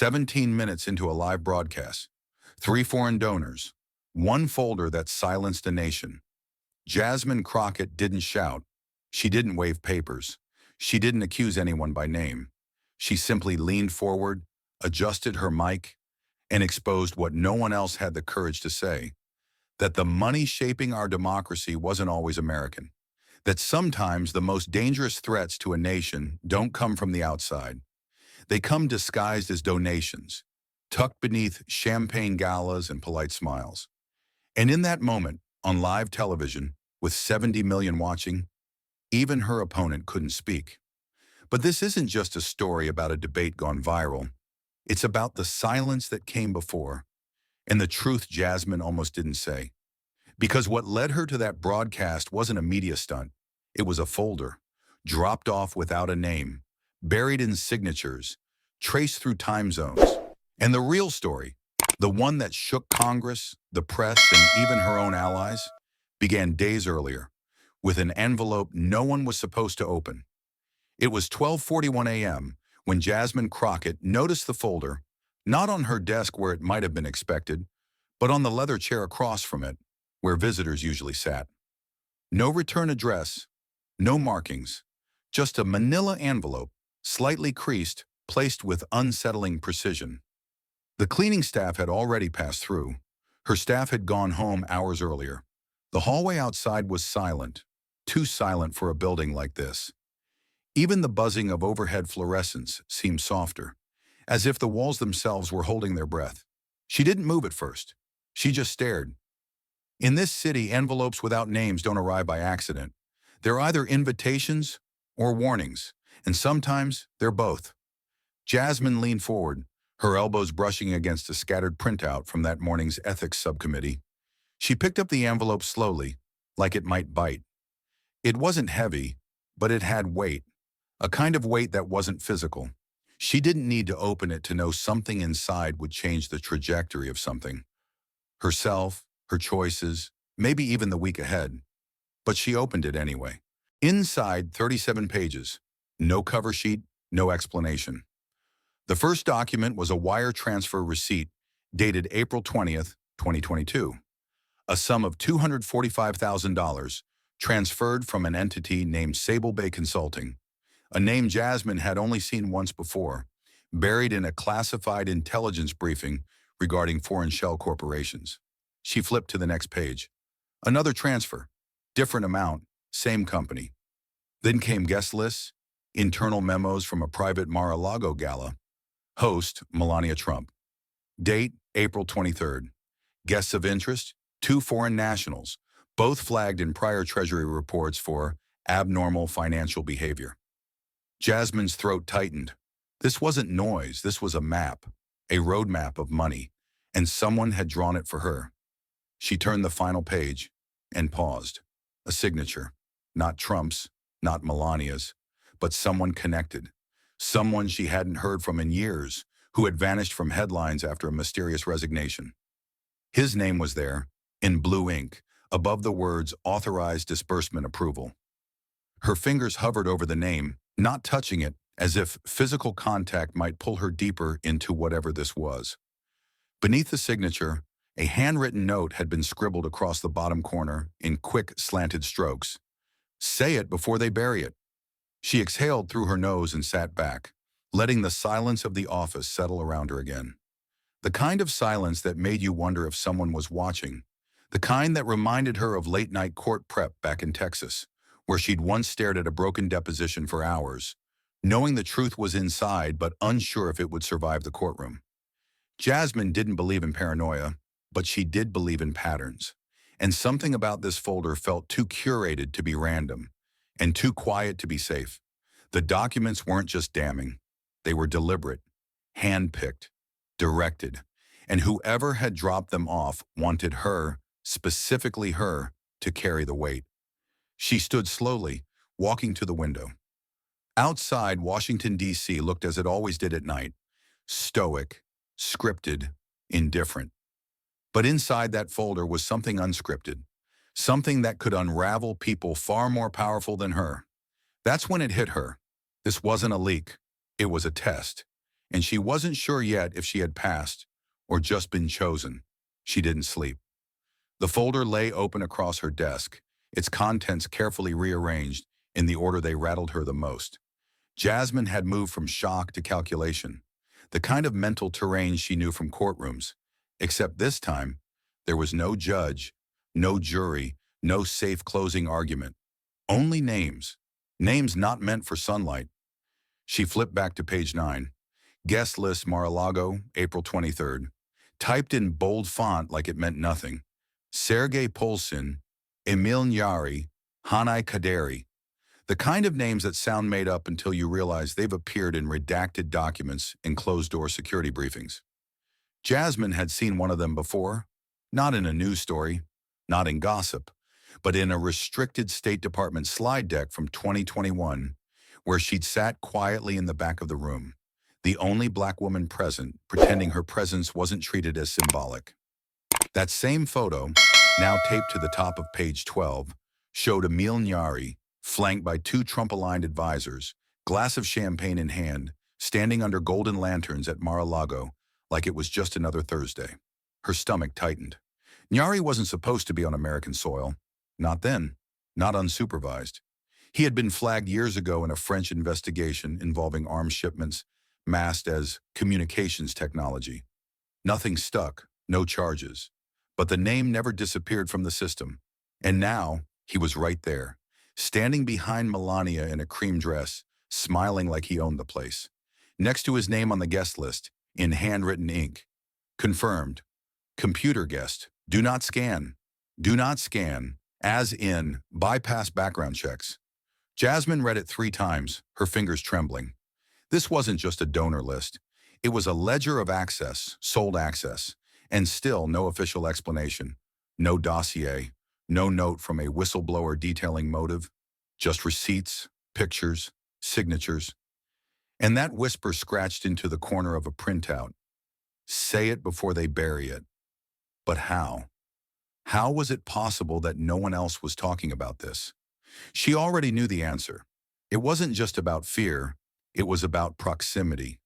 17 minutes into a live broadcast, 3 foreign donors, 1 folder that silenced a nation. Jasmine Crockett didn't shout. She didn't wave papers. She didn't accuse anyone by name. She simply leaned forward, adjusted her mic, and exposed what no one else had the courage to say: that the money shaping our democracy wasn't always American, that sometimes the most dangerous threats to a nation don't come from the outside. They come disguised as donations, tucked beneath champagne galas and polite smiles. And in that moment, on live television, with 70 million watching, even her opponent couldn't speak. But this isn't just a story about a debate gone viral. It's about the silence that came before, and the truth Jasmine almost didn't say. Because what led her to that broadcast wasn't a media stunt. It was a folder, dropped off without a name, buried in signatures, traced through time zones. And the real story, the one that shook Congress, the press, and even her own allies, began days earlier, with an envelope no one was supposed to open. It was 12:41 a.m. when Jasmine Crockett noticed the folder, not on her desk where it might have been expected, but on the leather chair across from it, where visitors usually sat. No return address, no markings, just a manila envelope, slightly creased, placed with unsettling precision. The cleaning staff had already passed through. Her staff had gone home hours earlier. The hallway outside was silent, too silent for a building like this. Even the buzzing of overhead fluorescents seemed softer, as if the walls themselves were holding their breath. She didn't move at first. She just stared. In this city, envelopes without names don't arrive by accident. They're either invitations or warnings, and sometimes they're both. Jasmine leaned forward, her elbows brushing against a scattered printout from that morning's ethics subcommittee. She picked up the envelope slowly, like it might bite. It wasn't heavy, but it had weight, a kind of weight that wasn't physical. She didn't need to open it to know something inside would change the trajectory of something. Herself, her choices, maybe even the week ahead. But she opened it anyway. Inside, 37 pages. No cover sheet, no explanation. The first document was a wire transfer receipt dated April 20th, 2022. A sum of $245,000 transferred from an entity named Sable Bay Consulting, a name Jasmine had only seen once before, buried in a classified intelligence briefing regarding foreign shell corporations. She flipped to the next page. Another transfer, different amount, same company. Then came guest lists, internal memos from a private Mar-a-Lago gala. Host, Melania Trump. Date, April 23rd. Guests of interest, 2 foreign nationals, both flagged in prior Treasury reports for abnormal financial behavior. Jasmine's throat tightened. This wasn't noise, this was a map, a roadmap of money, and someone had drawn it for her. She turned the final page and paused. A signature, not Trump's, not Melania's, but someone connected. Someone she hadn't heard from in years, who had vanished from headlines after a mysterious resignation. His name was there, in blue ink, above the words authorized disbursement approval. Her fingers hovered over the name, not touching it, as if physical contact might pull her deeper into whatever this was. Beneath the signature, a handwritten note had been scribbled across the bottom corner in quick, slanted strokes. Say it before they bury it. She exhaled through her nose and sat back, letting the silence of the office settle around her again. The kind of silence that made you wonder if someone was watching. The kind that reminded her of late-night court prep back in Texas, where she'd once stared at a broken deposition for hours, knowing the truth was inside but unsure if it would survive the courtroom. Jasmine didn't believe in paranoia, but she did believe in patterns. And something about this folder felt too curated to be random, and too quiet to be safe. The documents weren't just damning. They were deliberate, hand-picked, directed, and whoever had dropped them off wanted her, specifically her, to carry the weight. She stood slowly, walking to the window. Outside, Washington, D.C. looked as it always did at night, stoic, scripted, indifferent. But inside that folder was something unscripted, something that could unravel people far more powerful than her. That's when it hit her. This wasn't a leak. It was a test. and she wasn't sure yet if she had passed or just been chosen. She didn't sleep. The folder lay open across her desk, its contents carefully rearranged in the order they rattled her the most. Jasmine had moved from shock to calculation, the kind of mental terrain she knew from courtrooms, except this time, there was no judge, no jury, no safe closing argument. Only names. Names not meant for sunlight. She flipped back to page 9. Guest list Mar-a-Lago, April 23rd. Typed in bold font like it meant nothing. Sergei Polsin, Emil Nyari, Hanai Kaderi. The kind of names that sound made up until you realize they've appeared in redacted documents and closed-door security briefings. Jasmine had seen one of them before, not in a news story, not in gossip, but in a restricted State Department slide deck from 2021, where she'd sat quietly in the back of the room, the only black woman present, pretending her presence wasn't treated as symbolic. That same photo, now taped to the top of page 12, showed Emil Nyari, flanked by two Trump-aligned advisors, glass of champagne in hand, standing under golden lanterns at Mar-a-Lago like it was just another Thursday. Her stomach tightened. Nyari wasn't supposed to be on American soil. Not then. Not unsupervised. He had been flagged years ago in a French investigation involving arms shipments masked as communications technology. Nothing stuck, no charges. But the name never disappeared from the system. And now, he was right there, standing behind Melania in a cream dress, smiling like he owned the place. Next to his name on the guest list, in handwritten ink. Confirmed. Computer guest. Do not scan. Do not scan. As in, bypass background checks. Jasmine read it 3 times, her fingers trembling. This wasn't just a donor list. It was a ledger of access, sold access, and still no official explanation. No dossier, no note from a whistleblower detailing motive, just receipts, pictures, signatures. And that whisper scratched into the corner of a printout. Say it before they bury it. But how? How was it possible that no one else was talking about this? She already knew the answer. It wasn't just about fear, it was about proximity.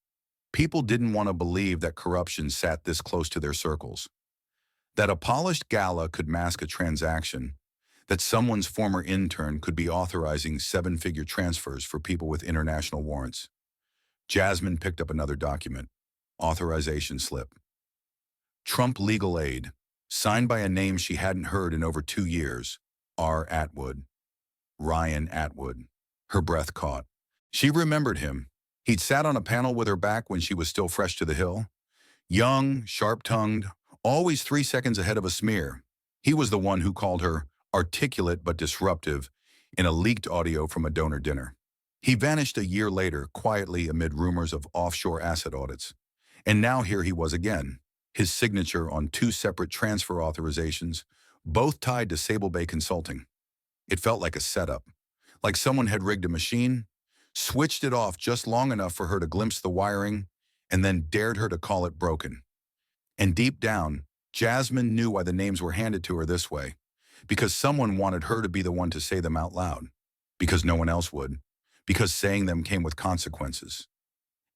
People didn't want to believe that corruption sat this close to their circles. That a polished Gala could mask a transaction, that someone's former intern could be authorizing 7-figure transfers for people with international warrants. Jasmine picked up another document. Authorization slip. Trump legal aid, signed by a name she hadn't heard in over 2 years, R. Atwood. Ryan Atwood. Her breath caught. She remembered him. He'd sat on a panel with her back when she was still fresh to the Hill. Young, sharp-tongued, always 3 seconds ahead of a smear. He was the one who called her articulate but disruptive in a leaked audio from a donor dinner. He vanished a year later, quietly amid rumors of offshore asset audits. And now here he was again, his signature on 2 separate transfer authorizations, both tied to Sable Bay Consulting. It felt like a setup, like someone had rigged a machine, switched it off just long enough for her to glimpse the wiring, and then dared her to call it broken. And deep down, Jasmine knew why the names were handed to her this way, because someone wanted her to be the one to say them out loud, because no one else would, because saying them came with consequences.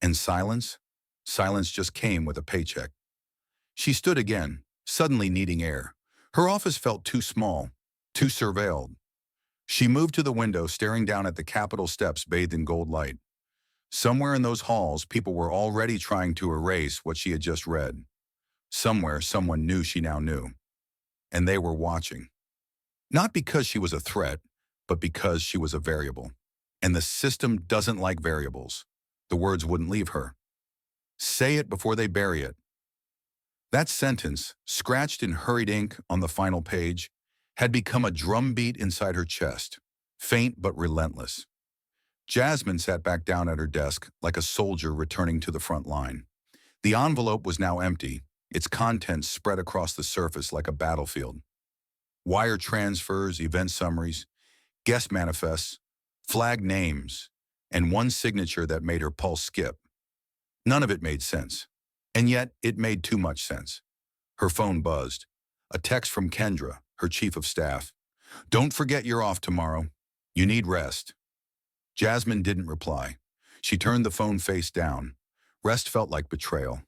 And silence? Silence just came with a paycheck. She stood again, suddenly needing air. Her office felt too small, too surveilled. She moved to the window, staring down at the Capitol steps bathed in gold light. Somewhere in those halls, people were already trying to erase what she had just read. Somewhere, someone knew she now knew. And they were watching. Not because she was a threat, but because she was a variable. And the system doesn't like variables. The words wouldn't leave her. Say it before they bury it. That sentence, scratched in hurried ink on the final page, had become a drumbeat inside her chest, faint but relentless. Jasmine sat back down at her desk like a soldier returning to the front line. The envelope was now empty, its contents spread across the surface like a battlefield. Wire transfers, event summaries, guest manifests, flag names, and one signature that made her pulse skip. None of it made sense, and yet it made too much sense. Her phone buzzed. A text from Kendra, her chief of staff. "Don't forget you're off tomorrow. You need rest." Jasmine didn't reply. She turned the phone face down, Rest felt like betrayal.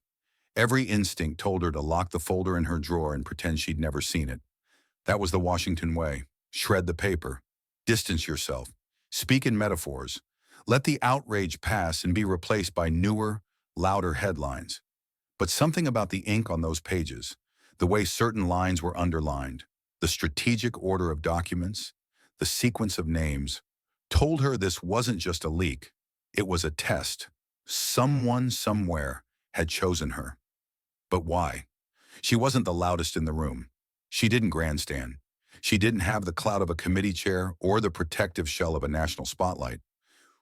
Every instinct told her to lock the folder in her drawer and pretend she'd never seen it. That was the Washington way. Shred the paper. Distance yourself. Speak in metaphors. Let the outrage pass and be replaced by newer, louder headlines. But something about the ink on those pages, the way certain lines were underlined, the strategic order of documents, the sequence of names, told her this wasn't just a leak. It was a test. Someone somewhere had chosen her. But why? She wasn't the loudest in the room. She didn't grandstand. She didn't have the clout of a committee chair or the protective shell of a national spotlight.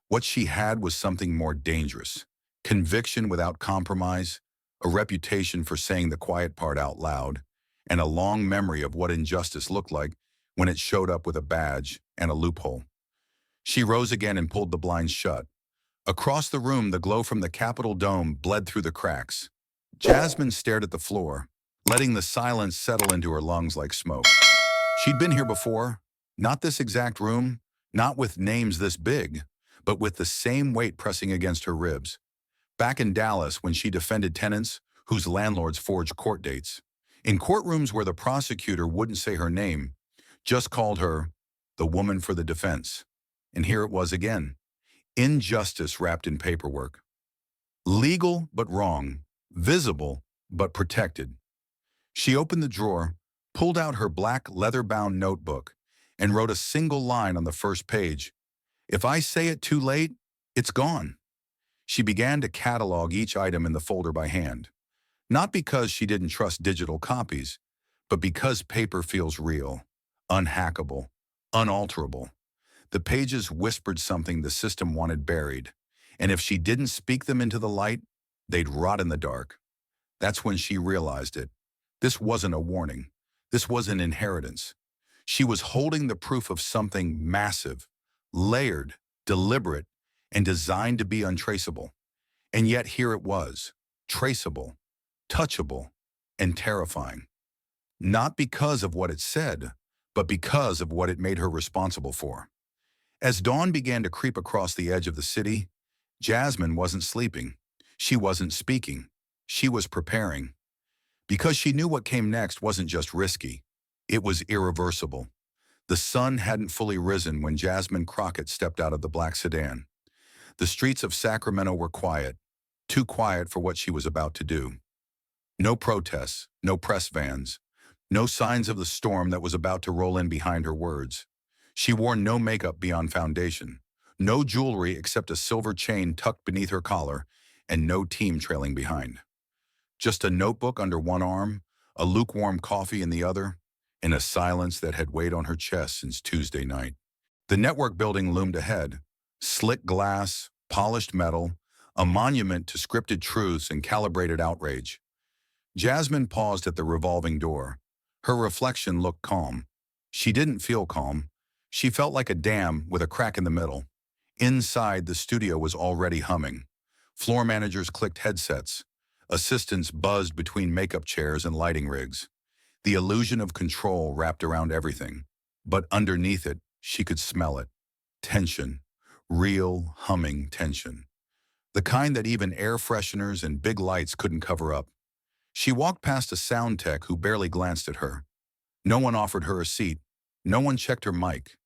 What she had was something more dangerous. Conviction without compromise, a reputation for saying the quiet part out loud, and a long memory of what injustice looked like when it showed up with a badge and a loophole. She rose again and pulled the blinds shut. Across the room, the glow from the Capitol dome bled through the cracks. Jasmine stared at the floor, letting the silence settle into her lungs like smoke. She'd been here before, not this exact room, not with names this big, but with the same weight pressing against her ribs. Back in Dallas when she defended tenants whose landlords forged court dates. In courtrooms where the prosecutor wouldn't say her name, just called her the woman for the defense. And here it was again. Injustice wrapped in paperwork. Legal but wrong. Visible but protected. She opened the drawer, pulled out her black leather-bound notebook, and wrote a single line on the first page. If I say it too late, it's gone. She began to catalog each item in the folder by hand. Not because she didn't trust digital copies, but because paper feels real, unhackable, unalterable. The pages whispered something the system wanted buried, and if she didn't speak them into the light, they'd rot in the dark. That's when she realized it. This wasn't a warning. This was an inheritance. She was holding the proof of something massive, layered, deliberate, and designed to be untraceable. And yet here it was, traceable, touchable, and terrifying. Not because of what it said, but because of what it made her responsible for. As dawn began to creep across the edge of the city, Jasmine wasn't sleeping. She wasn't speaking. She was preparing. Because she knew what came next wasn't just risky. It was irreversible. The sun hadn't fully risen when Jasmine Crockett stepped out of the black sedan. The streets of Sacramento were quiet, too quiet for what she was about to do. No protests, no press vans, no signs of the storm that was about to roll in behind her words. She wore no makeup beyond foundation, no jewelry except a silver chain tucked beneath her collar, and no team trailing behind. Just a notebook under one arm, a lukewarm coffee in the other, and a silence that had weighed on her chest since Tuesday night. The network building loomed ahead, slick glass, polished metal, a monument to scripted truths and calibrated outrage. Jasmine paused at the revolving door. Her reflection looked calm. She didn't feel calm. She felt like a dam with a crack in the middle. Inside, the studio was already humming. Floor managers clicked headsets. Assistants buzzed between makeup chairs and lighting rigs. The illusion of control wrapped around everything. But underneath it, she could smell it. Tension. Real, humming tension. The kind that even air fresheners and big lights couldn't cover up. She walked past a sound tech who barely glanced at her. No one offered her a seat. No one checked her mic.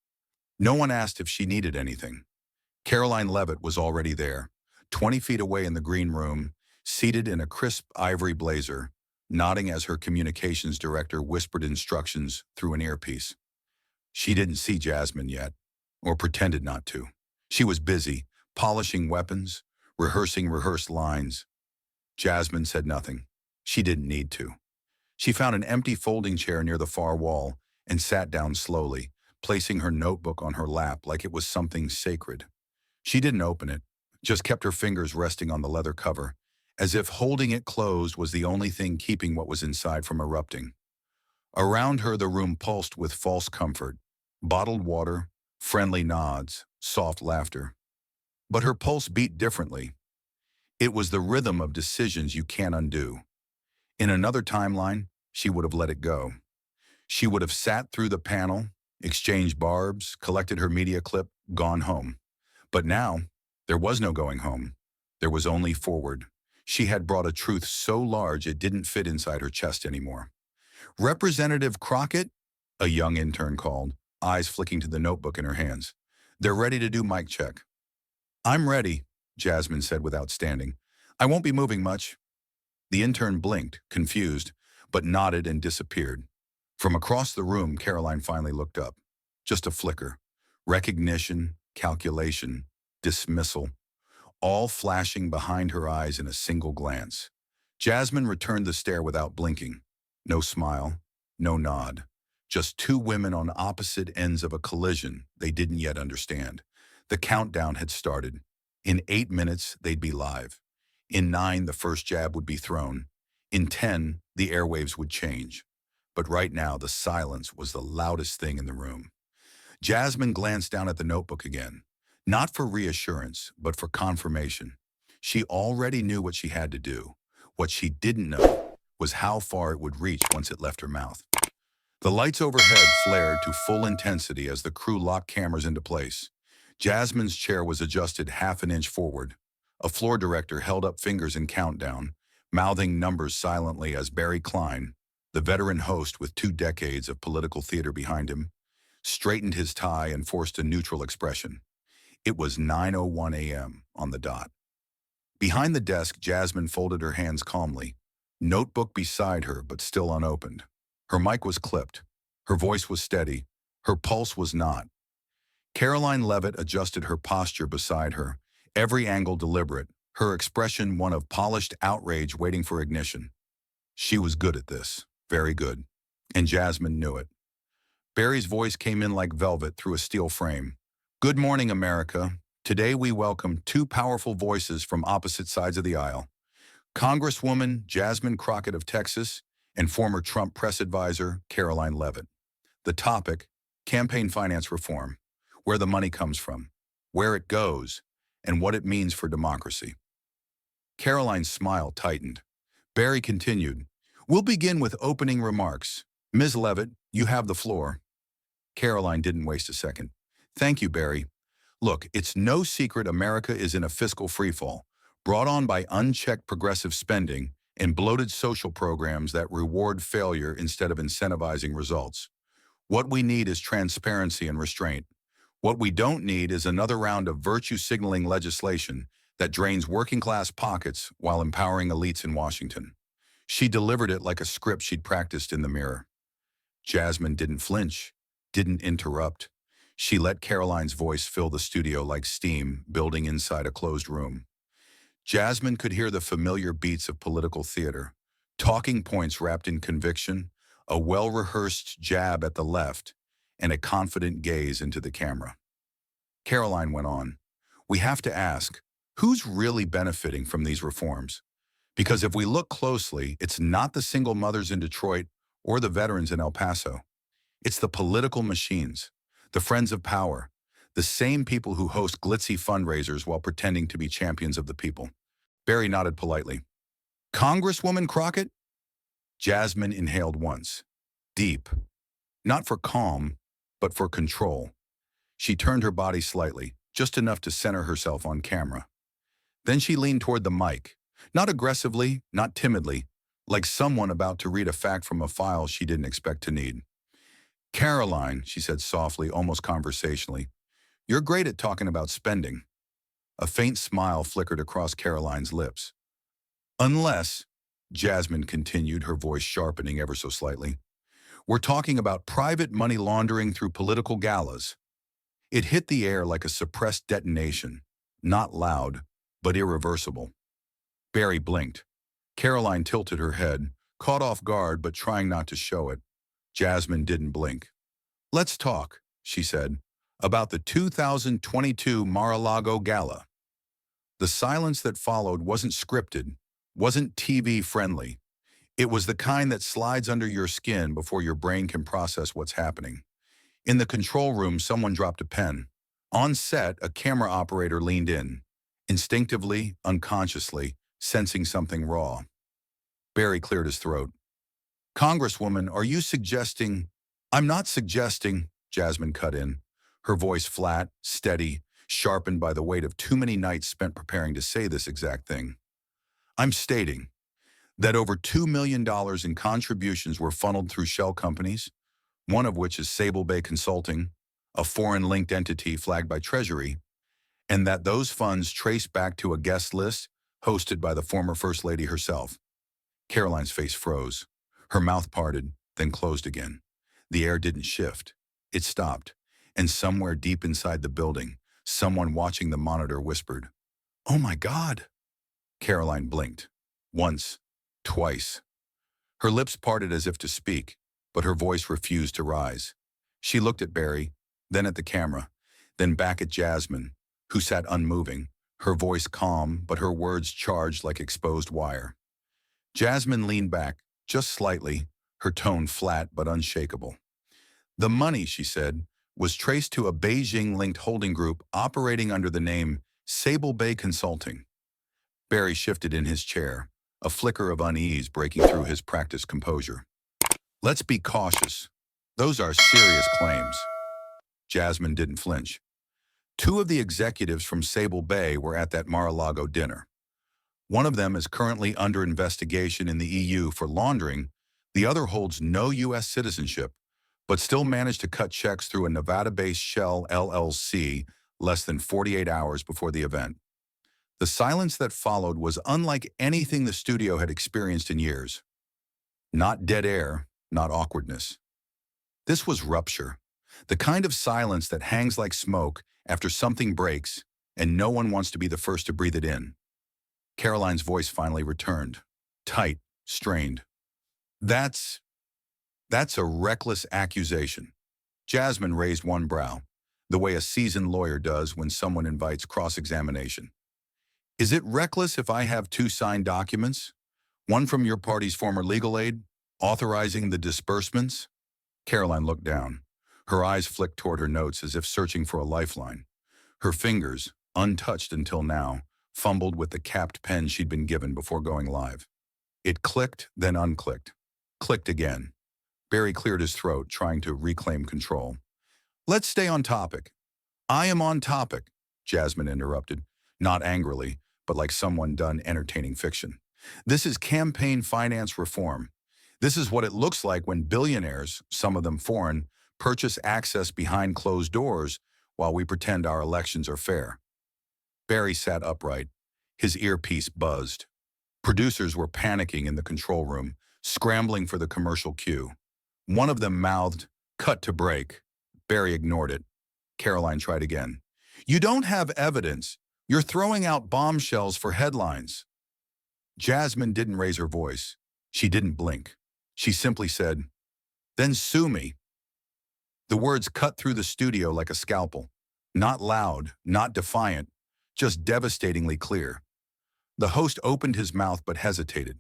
No one asked if she needed anything. Karoline Leavitt was already there, 20 feet away in the green room, seated in a crisp ivory blazer, nodding as her communications director whispered instructions through an earpiece. She didn't see Jasmine yet, or pretended not to. She was busy, polishing weapons, rehearsing rehearsed lines. Jasmine said nothing. She didn't need to. She found an empty folding chair near the far wall and sat down slowly, placing her notebook on her lap like it was something sacred. She didn't open it, just kept her fingers resting on the leather cover, as if holding it closed was the only thing keeping what was inside from erupting. Around her, the room pulsed with false comfort, bottled water, friendly nods, soft laughter. But her pulse beat differently. It was the rhythm of decisions you can't undo. In another timeline, she would have let it go. She would have sat through the panel, exchanged barbs, collected her media clip, gone home. But now, there was no going home. There was only forward. She had brought a truth so large it didn't fit inside her chest anymore. Representative Crockett? A young intern called, eyes flicking to the notebook in her hands. They're ready to do mic check. I'm ready, Jasmine said without standing. I won't be moving much. The intern blinked, confused, but nodded and disappeared. From across the room, Karoline finally looked up. Just a flicker. Recognition, calculation, dismissal, all flashing behind her eyes in a single glance. Jasmine returned the stare without blinking. No smile, no nod. Just two women on opposite ends of a collision they didn't yet understand. The countdown had started. In 8 minutes, they'd be live. In 9, the first jab would be thrown. In 10, the airwaves would change. But right now, the silence was the loudest thing in the room. Jasmine glanced down at the notebook again. Not for reassurance, but for confirmation. She already knew what she had to do. What she didn't know was how far it would reach once it left her mouth. The lights overhead flared to full intensity as the crew locked cameras into place. Jasmine's chair was adjusted half an inch forward. A floor director held up fingers in countdown, mouthing numbers silently as Barry Klein, the veteran host with 2 decades of political theater behind him, straightened his tie and forced a neutral expression. It was 9:01 a.m. on the dot. Behind the desk, Jasmine folded her hands calmly, notebook beside her but still unopened. Her mic was clipped. Her voice was steady. Her pulse was not. Karoline Leavitt adjusted her posture beside her, every angle deliberate, her expression one of polished outrage waiting for ignition. She was good at this, very good, and Jasmine knew it. Barry's voice came in like velvet through a steel frame. Good morning, America. Today we welcome 2 powerful voices from opposite sides of the aisle. Congresswoman Jasmine Crockett of Texas and former Trump press advisor Karoline Leavitt. The topic, campaign finance reform, where the money comes from, where it goes, and what it means for democracy. Karoline's smile tightened. Barry continued, We'll begin with opening remarks. Ms. Leavitt, you have the floor. Karoline didn't waste a second. Thank you, Barry. Look, it's no secret America is in a fiscal freefall, brought on by unchecked progressive spending and bloated social programs that reward failure instead of incentivizing results. What we need is transparency and restraint. What we don't need is another round of virtue-signaling legislation that drains working-class pockets while empowering elites in Washington. She delivered it like a script she'd practiced in the mirror. Jasmine didn't flinch, didn't interrupt. She let Karoline's voice fill the studio like steam building inside a closed room. Jasmine could hear the familiar beats of political theater, talking points wrapped in conviction, a well-rehearsed jab at the left, and a confident gaze into the camera. Karoline went on, We have to ask, who's really benefiting from these reforms? Because if we look closely, it's not the single mothers in Detroit or the veterans in El Paso. It's the political machines, the friends of power, the same people who host glitzy fundraisers while pretending to be champions of the people. Barry nodded politely. Congresswoman Crockett? Jasmine inhaled once. Deep. Not for calm, but for control. She turned her body slightly, just enough to center herself on camera. Then she leaned toward the mic, not aggressively, not timidly, like someone about to read a fact from a file she didn't expect to need. Karoline, she said softly, almost conversationally, you're great at talking about spending. A faint smile flickered across Karoline's lips. Unless, Jasmine continued, her voice sharpening ever so slightly, we're talking about private money laundering through political galas. It hit the air like a suppressed detonation, not loud, but irreversible. Barry blinked. Karoline tilted her head, caught off guard but trying not to show it. Jasmine didn't blink. Let's talk, she said, about the 2022 Mar-a-Lago Gala. The silence that followed wasn't scripted, wasn't TV-friendly. It was the kind that slides under your skin before your brain can process what's happening. In the control room, someone dropped a pen. On set, a camera operator leaned in, instinctively, unconsciously, sensing something raw. Barry cleared his throat. Congresswoman, are you suggesting— I'm not suggesting, Jasmine cut in, her voice flat, steady, sharpened by the weight of too many nights spent preparing to say this exact thing. I'm stating that over $2 million in contributions were funneled through shell companies, one of which is Sable Bay Consulting, a foreign-linked entity flagged by Treasury, and that those funds trace back to a guest list hosted by the former First Lady herself. Karoline's face froze. Her mouth parted, then closed again. The air didn't shift. It stopped, and somewhere deep inside the building, someone watching the monitor whispered, "Oh my God!" Karoline blinked. Once, twice. Her lips parted as if to speak, but her voice refused to rise. She looked at Barry, then at the camera, then back at Jasmine, who sat unmoving, her voice calm but her words charged like exposed wire. Jasmine leaned back, just slightly, her tone flat but unshakable. The money, she said, was traced to a Beijing-linked holding group operating under the name Sable Bay Consulting. Barry shifted in his chair, a flicker of unease breaking through his practiced composure. Let's be cautious. Those are serious claims. Jasmine didn't flinch. Two of the executives from Sable Bay were at that Mar-a-Lago dinner. One of them is currently under investigation in the EU for laundering. The other holds no U.S. citizenship, but still managed to cut checks through a Nevada-based Shell LLC less than 48 hours before the event. The silence that followed was unlike anything the studio had experienced in years. Not dead air, not awkwardness. This was rupture, the kind of silence that hangs like smoke after something breaks and no one wants to be the first to breathe it in. Karoline's voice finally returned, tight, strained. That's a reckless accusation. Jasmine raised one brow, the way a seasoned lawyer does when someone invites cross-examination. Is it reckless if I have two signed documents? One from your party's former legal aid, authorizing the disbursements? Karoline looked down. Her eyes flicked toward her notes as if searching for a lifeline. Her fingers, untouched until now, fumbled with the capped pen she'd been given before going live. It clicked, then unclicked. Clicked again. Barry cleared his throat, trying to reclaim control. Let's stay on topic. I am on topic, Jasmine interrupted, not angrily, but like someone done entertaining fiction. This is campaign finance reform. This is what it looks like when billionaires, some of them foreign, purchase access behind closed doors while we pretend our elections are fair. Barry sat upright. His earpiece buzzed. Producers were panicking in the control room, scrambling for the commercial cue. One of them mouthed, "Cut to break." Barry ignored it. Karoline tried again. "You don't have evidence. You're throwing out bombshells for headlines." Jasmine didn't raise her voice. She didn't blink. She simply said, "Then sue me." The words cut through the studio like a scalpel. Not loud, not defiant, just devastatingly clear. The host opened his mouth but hesitated.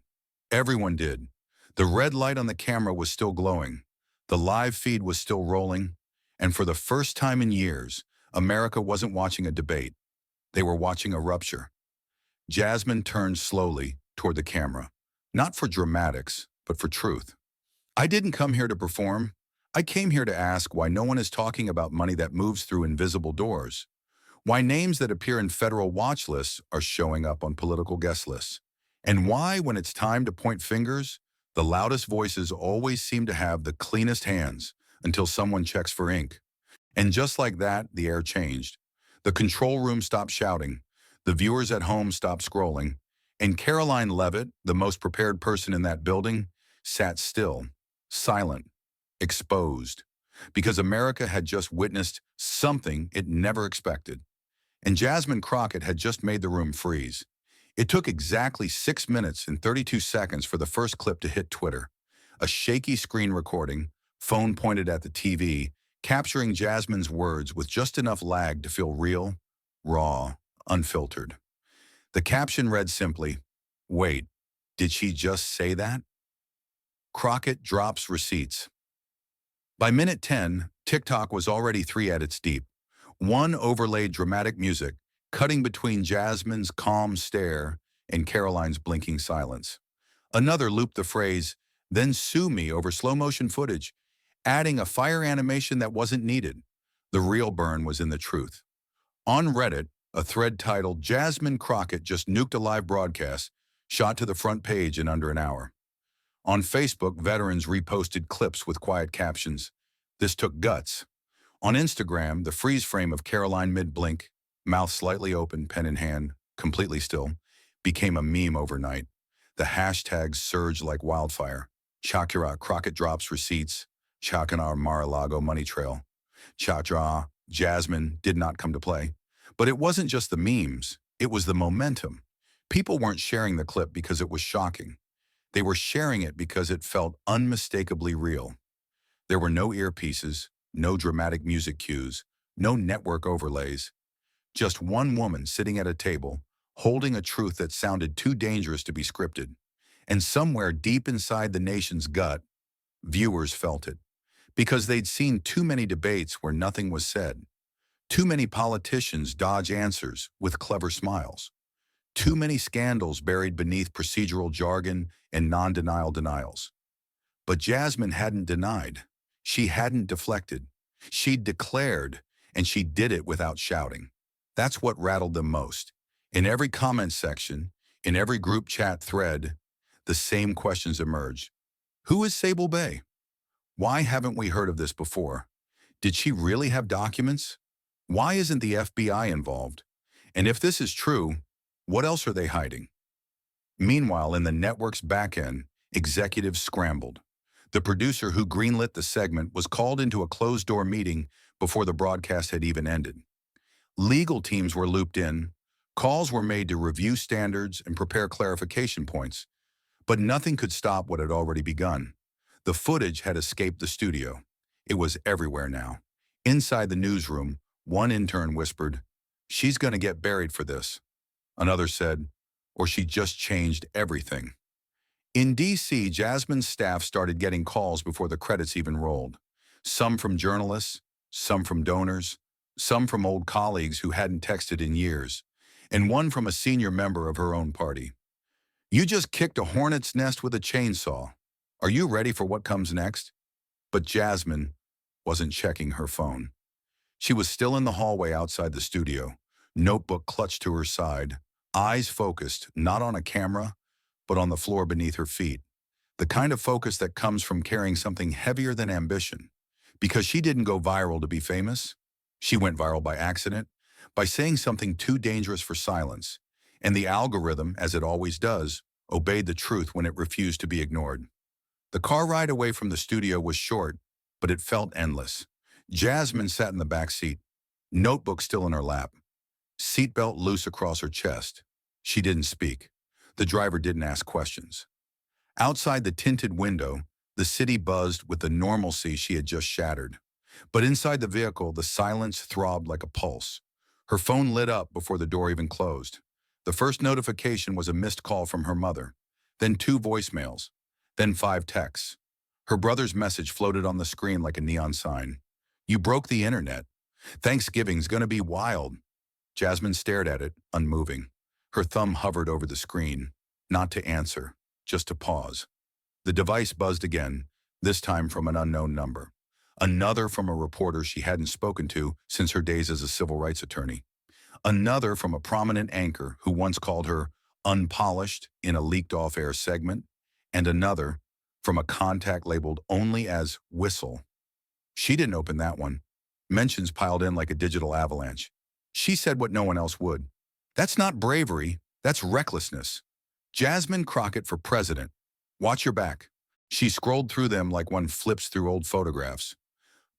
Everyone did. The red light on the camera was still glowing. The live feed was still rolling. And for the first time in years, America wasn't watching a debate. They were watching a rupture. Jasmine turned slowly toward the camera, not for dramatics, but for truth. I didn't come here to perform. I came here to ask why no one is talking about money that moves through invisible doors. Why names that appear in federal watch lists are showing up on political guest lists. And why, when it's time to point fingers, the loudest voices always seem to have the cleanest hands until someone checks for ink. And just like that, the air changed. The control room stopped shouting. The viewers at home stopped scrolling. And Karoline Leavitt, the most prepared person in that building, sat still, silent, exposed, because America had just witnessed something it never expected. And Jasmine Crockett had just made the room freeze. It took exactly 6 minutes and 32 seconds for the first clip to hit Twitter. A shaky screen recording, phone pointed at the TV, capturing Jasmine's words with just enough lag to feel real, raw, unfiltered. The caption read simply, "Wait, did she just say that?" Crockett drops receipts. By minute 10, TikTok was already 3 edits deep. One overlaid dramatic music, cutting between Jasmine's calm stare and Karoline's blinking silence. Another looped the phrase, "Then sue me," over slow-motion footage, adding a fire animation that wasn't needed. The real burn was in the truth. On Reddit, a thread titled "Jasmine Crockett just nuked a live broadcast" shot to the front page in under an hour. On Facebook, veterans reposted clips with quiet captions. This took guts. On Instagram, the freeze frame of Karoline mid-blink, mouth slightly open, pen in hand, completely still, became a meme overnight. The hashtags surged like wildfire. Chakra Crockett drops receipts. Chakana Mar-a-Lago money trail. Chatra Jasmine did not come to play. But it wasn't just the memes, it was the momentum. People weren't sharing the clip because it was shocking. They were sharing it because it felt unmistakably real. There were no earpieces, no dramatic music cues, no network overlays. Just one woman sitting at a table, holding a truth that sounded too dangerous to be scripted. And somewhere deep inside the nation's gut, viewers felt it. Because they'd seen too many debates where nothing was said. Too many politicians dodge answers with clever smiles. Too many scandals buried beneath procedural jargon and non-denial denials. But Jasmine hadn't denied. She hadn't deflected. She'd declared, and she did it without shouting. That's what rattled them most. In every comment section, in every group chat thread, the same questions emerged. Who is Sable Bay? Why haven't we heard of this before? Did she really have documents? Why isn't the FBI involved? And if this is true, what else are they hiding? Meanwhile, in the network's backend, executives scrambled. The producer who greenlit the segment was called into a closed-door meeting before the broadcast had even ended. Legal teams were looped in. Calls were made to review standards and prepare clarification points. But nothing could stop what had already begun. The footage had escaped the studio. It was everywhere now. Inside the newsroom, one intern whispered, "She's going to get buried for this." Another said, "Or she just changed everything." In D.C., Jasmine's staff started getting calls before the credits even rolled. Some from journalists, some from donors, some from old colleagues who hadn't texted in years, and one from a senior member of her own party. "You just kicked a hornet's nest with a chainsaw. Are you ready for what comes next?" But Jasmine wasn't checking her phone. She was still in the hallway outside the studio, notebook clutched to her side, eyes focused not on a camera, but on the floor beneath her feet. The kind of focus that comes from carrying something heavier than ambition. Because she didn't go viral to be famous. She went viral by accident, by saying something too dangerous for silence. And the algorithm, as it always does, obeyed the truth when it refused to be ignored. The car ride away from the studio was short, but it felt endless. Jasmine sat in the back seat, notebook still in her lap, seatbelt loose across her chest. She didn't speak. The driver didn't ask questions. Outside the tinted window, the city buzzed with the normalcy she had just shattered. But inside the vehicle, the silence throbbed like a pulse. Her phone lit up before the door even closed. The first notification was a missed call from her mother, then 2 voicemails, then 5 texts. Her brother's message floated on the screen like a neon sign. "You broke the internet. Thanksgiving's gonna be wild." Jasmine stared at it, unmoving. Her thumb hovered over the screen, not to answer, just to pause. The device buzzed again, this time from an unknown number. Another from a reporter she hadn't spoken to since her days as a civil rights attorney. Another from a prominent anchor who once called her unpolished in a leaked off-air segment. And another from a contact labeled only as Whistle. She didn't open that one. Mentions piled in like a digital avalanche. She said what no one else would. "That's not bravery, that's recklessness. Jasmine Crockett for president. Watch your back." She scrolled through them like one flips through old photographs.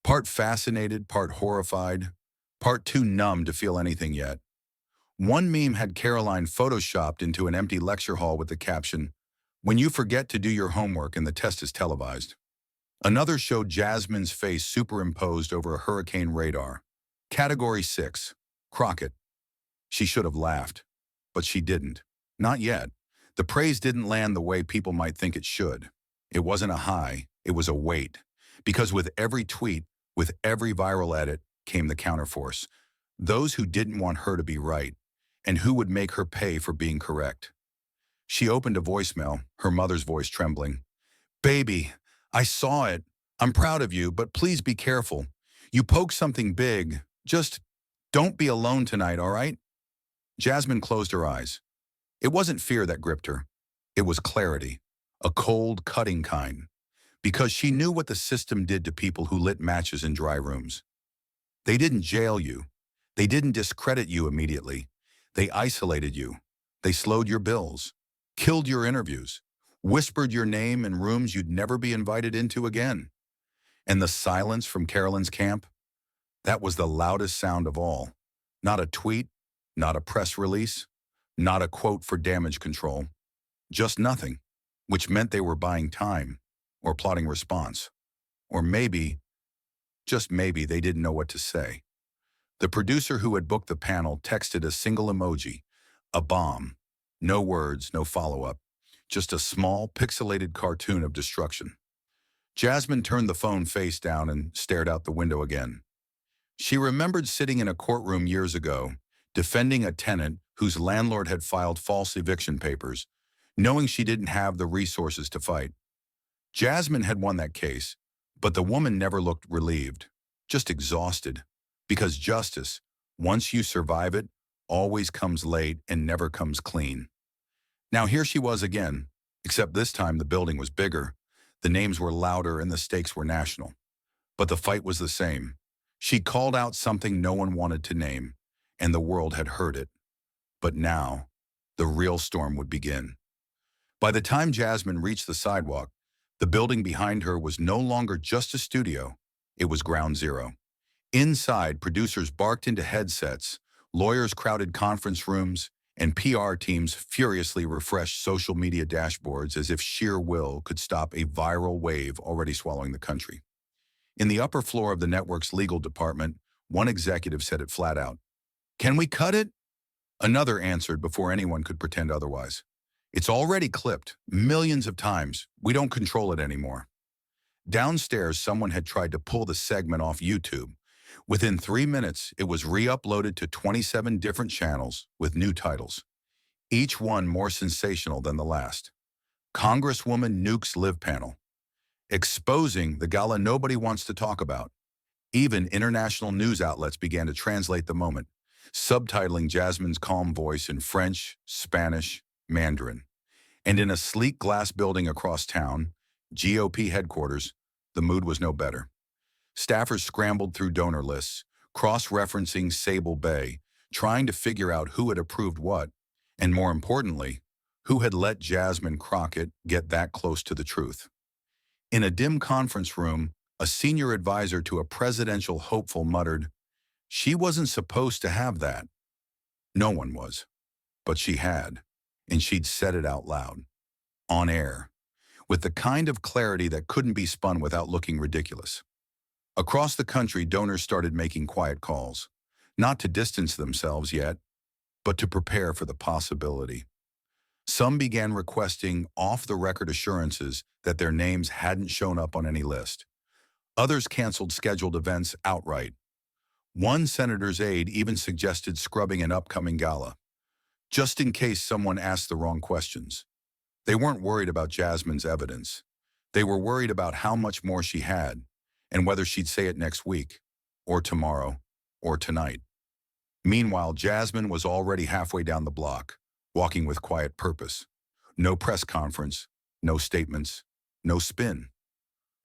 Part fascinated, part horrified, part too numb to feel anything yet. One meme had Karoline photoshopped into an empty lecture hall with the caption, "When you forget to do your homework and the test is televised." Another showed Jasmine's face superimposed over a hurricane radar. Category 6, Crockett. She should have laughed, but she didn't. Not yet. The praise didn't land the way people might think it should. It wasn't a high, it was a weight. Because with every tweet, with every viral edit, came the counterforce. Those who didn't want her to be right, and who would make her pay for being correct. She opened a voicemail, her mother's voice trembling. "Baby, I saw it. I'm proud of you, but please be careful. You poked something big. Just don't be alone tonight, all right?" Jasmine closed her eyes. It wasn't fear that gripped her. It was clarity, a cold, cutting kind, because she knew what the system did to people who lit matches in dry rooms. They didn't jail you. They didn't discredit you immediately. They isolated you. They slowed your bills, killed your interviews, whispered your name in rooms you'd never be invited into again. And the silence from Karoline's camp, that was the loudest sound of all. Not a tweet, not a press release, not a quote for damage control, just nothing, which meant they were buying time or plotting response. Or maybe, just maybe, they didn't know what to say. The producer who had booked the panel texted a single emoji, a bomb. No words, no follow-up, just a small, pixelated cartoon of destruction. Jasmine turned the phone face down and stared out the window again. She remembered sitting in a courtroom years ago, defending a tenant whose landlord had filed false eviction papers, knowing she didn't have the resources to fight. Jasmine had won that case, but the woman never looked relieved, just exhausted, because justice, once you survive it, always comes late and never comes clean. Now here she was again, except this time the building was bigger, the names were louder and the stakes were national. But the fight was the same. She called out something no one wanted to name, and the world had heard it. But now, the real storm would begin. By the time Jasmine reached the sidewalk, the building behind her was no longer just a studio, it was ground zero. Inside, producers barked into headsets, lawyers crowded conference rooms, and PR teams furiously refreshed social media dashboards as if sheer will could stop a viral wave already swallowing the country. In the upper floor of the network's legal department, one executive said it flat out. "Can we cut it?" Another answered before anyone could pretend otherwise. "It's already clipped, millions of times. We don't control it anymore." Downstairs, someone had tried to pull the segment off YouTube. Within 3 minutes, it was re-uploaded to 27 different channels with new titles, each one more sensational than the last. Congresswoman nukes live panel, exposing the gala nobody wants to talk about. Even international news outlets began to translate the moment, subtitling Jasmine's calm voice in French, Spanish, Mandarin. And in a sleek glass building across town, GOP headquarters, the mood was no better. Staffers scrambled through donor lists, cross-referencing Sable Bay, trying to figure out who had approved what, and more importantly, who had let Jasmine Crockett get that close to the truth. In a dim conference room, a senior advisor to a presidential hopeful muttered, "She wasn't supposed to have that." No one was, but she had, and she'd said it out loud, on air, with the kind of clarity that couldn't be spun without looking ridiculous. Across the country, donors started making quiet calls, not to distance themselves yet, but to prepare for the possibility. Some began requesting off-the-record assurances that their names hadn't shown up on any list. Others canceled scheduled events outright. One senator's aide even suggested scrubbing an upcoming gala, just in case someone asked the wrong questions. They weren't worried about Jasmine's evidence. They were worried about how much more she had, and whether she'd say it next week, or tomorrow, or tonight. Meanwhile, Jasmine was already halfway down the block, walking with quiet purpose. No press conference, no statements, no spin.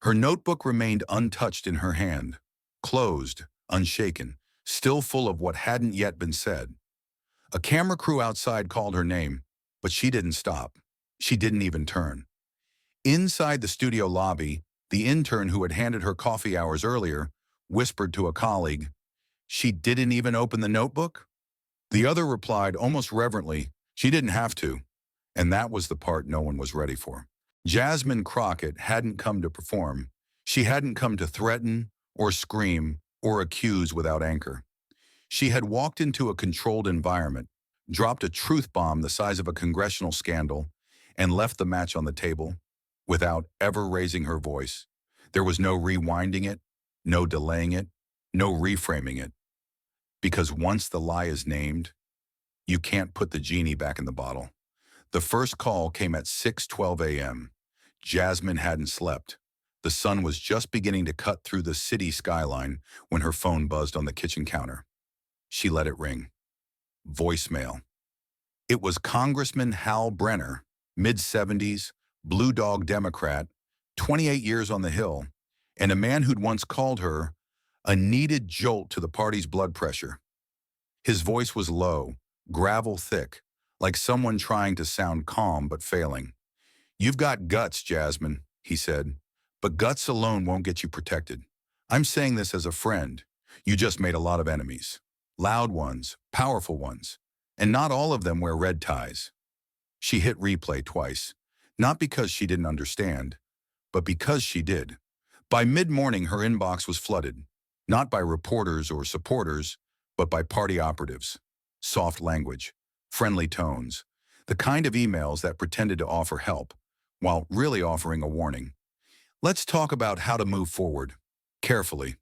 Her notebook remained untouched in her hand, closed, unshaken, still full of what hadn't yet been said. A camera crew outside called her name, but she didn't stop. She didn't even turn. Inside the studio lobby, the intern who had handed her coffee hours earlier whispered to a colleague, "She didn't even open the notebook?" The other replied almost reverently, "She didn't have to." And that was the part no one was ready for. Jasmine Crockett hadn't come to perform. She hadn't come to threaten or scream or accuse without anchor. She had walked into a controlled environment, dropped a truth bomb the size of a congressional scandal, and left the match on the table without ever raising her voice. There was no rewinding it, no delaying it, no reframing it. Because once the lie is named, you can't put the genie back in the bottle. The first call came at 6:12 a.m. Jasmine hadn't slept. The sun was just beginning to cut through the city skyline when her phone buzzed on the kitchen counter. She let it ring. Voicemail. It was Congressman Hal Brenner, mid-70s, blue dog Democrat, 28 years on the Hill, and a man who'd once called her a needed jolt to the party's blood pressure. His voice was low, gravel thick, like someone trying to sound calm but failing. "You've got guts, Jasmine," he said, "but guts alone won't get you protected. I'm saying this as a friend. You just made a lot of enemies. Loud ones, powerful ones, and not all of them wear red ties." She hit replay twice, not because she didn't understand, but because she did. By mid-morning, her inbox was flooded, not by reporters or supporters, but by party operatives. Soft language, friendly tones, the kind of emails that pretended to offer help, while really offering a warning. "Let's talk about how to move forward. Carefully.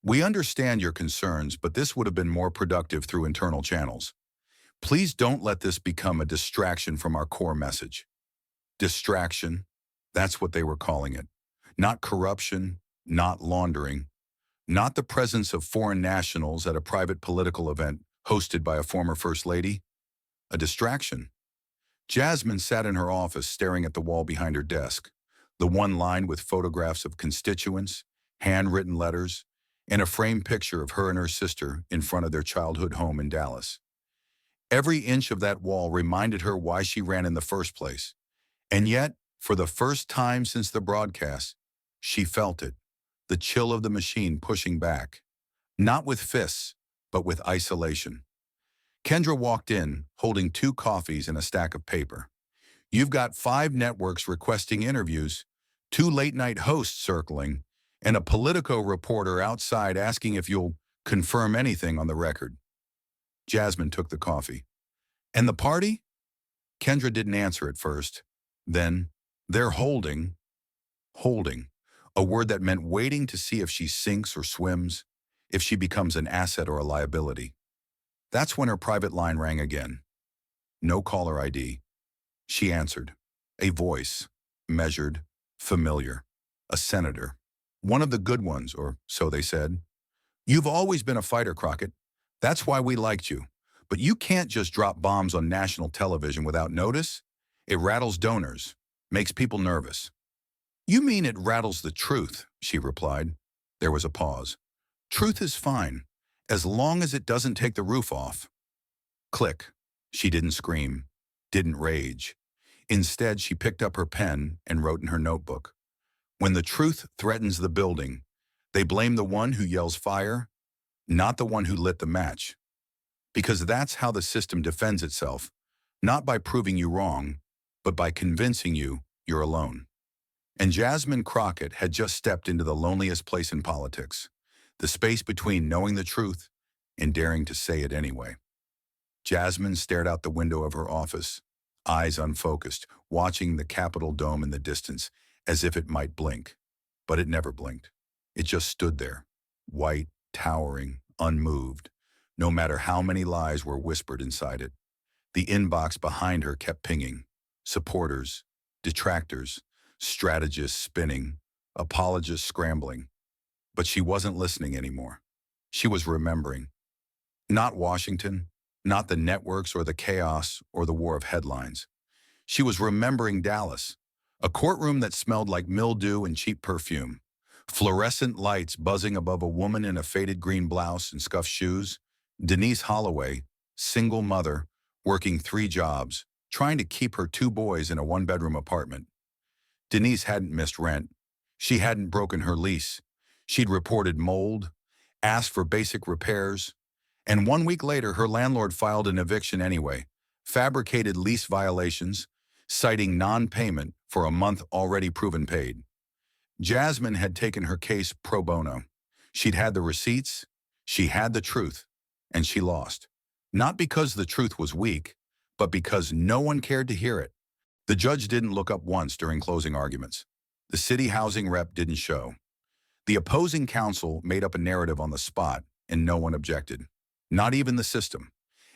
We understand your concerns, but this would have been more productive through internal channels. Please don't let this become a distraction from our core message." Distraction, that's what they were calling it. Not corruption, not laundering, not the presence of foreign nationals at a private political event hosted by a former First Lady. A distraction. Jasmine sat in her office staring at the wall behind her desk, the one lined with photographs of constituents, handwritten letters, and a framed picture of her and her sister in front of their childhood home in Dallas. Every inch of that wall reminded her why she ran in the first place. And yet, for the first time since the broadcast, she felt it, the chill of the machine pushing back. Not with fists, but with isolation. Kendra walked in, holding 2 coffees and a stack of paper. "You've got 5 networks requesting interviews, 2 late-night hosts circling, and a Politico reporter outside asking if you'll confirm anything on the record." Jasmine took the coffee. "And the party?" Kendra didn't answer at first. Then, "They're holding," a word that meant waiting to see if she sinks or swims, if she becomes an asset or a liability. That's when her private line rang again. No caller ID. She answered. A voice, measured, familiar. A senator. One of the good ones, or so they said. "You've always been a fighter, Crockett. That's why we liked you. But you can't just drop bombs on national television without notice. It rattles donors, makes people nervous." "You mean it rattles the truth," she replied. There was a pause. "Truth is fine, as long as it doesn't take the roof off." Click. She didn't scream, didn't rage. Instead, she picked up her pen and wrote in her notebook. "When the truth threatens the building, they blame the one who yells fire, not the one who lit the match. Because that's how the system defends itself, not by proving you wrong, but by convincing you you're alone." And Jasmine Crockett had just stepped into the loneliest place in politics, the space between knowing the truth and daring to say it anyway. Jasmine stared out the window of her office, eyes unfocused, watching the Capitol dome in the distance, as if it might blink. But it never blinked. It just stood there, white, towering, unmoved, no matter how many lies were whispered inside it. The inbox behind her kept pinging. Supporters, detractors, strategists spinning, apologists scrambling. But she wasn't listening anymore. She was remembering. Not Washington, not the networks or the chaos or the war of headlines. She was remembering Dallas, a courtroom that smelled like mildew and cheap perfume, fluorescent lights buzzing above a woman in a faded green blouse and scuffed shoes, Denise Holloway, single mother, working 3 jobs, trying to keep her 2 boys in a 1-bedroom apartment. Denise hadn't missed rent. She hadn't broken her lease. She'd reported mold, asked for basic repairs, and 1 week later her landlord filed an eviction anyway, fabricated lease violations, citing non-payment for a month already proven paid. Jasmine had taken her case pro bono. She'd had the receipts, she had the truth, and she lost. Not because the truth was weak, but because no one cared to hear it. The judge didn't look up once during closing arguments. The city housing rep didn't show. The opposing counsel made up a narrative on the spot, and no one objected. Not even the system.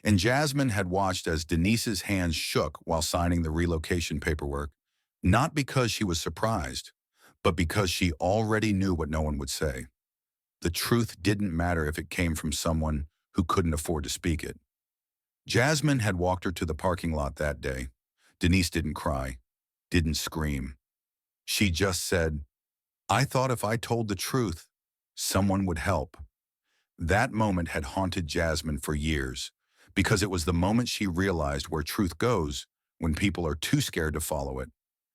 And Jasmine had watched as Denise's hands shook while signing the relocation paperwork, not because she was surprised, but because she already knew what no one would say. The truth didn't matter if it came from someone who couldn't afford to speak it. Jasmine had walked her to the parking lot that day, Denise didn't cry, didn't scream. She just said, "I thought if I told the truth, someone would help." That moment had haunted Jasmine for years, because it was the moment she realized where truth goes when people are too scared to follow it.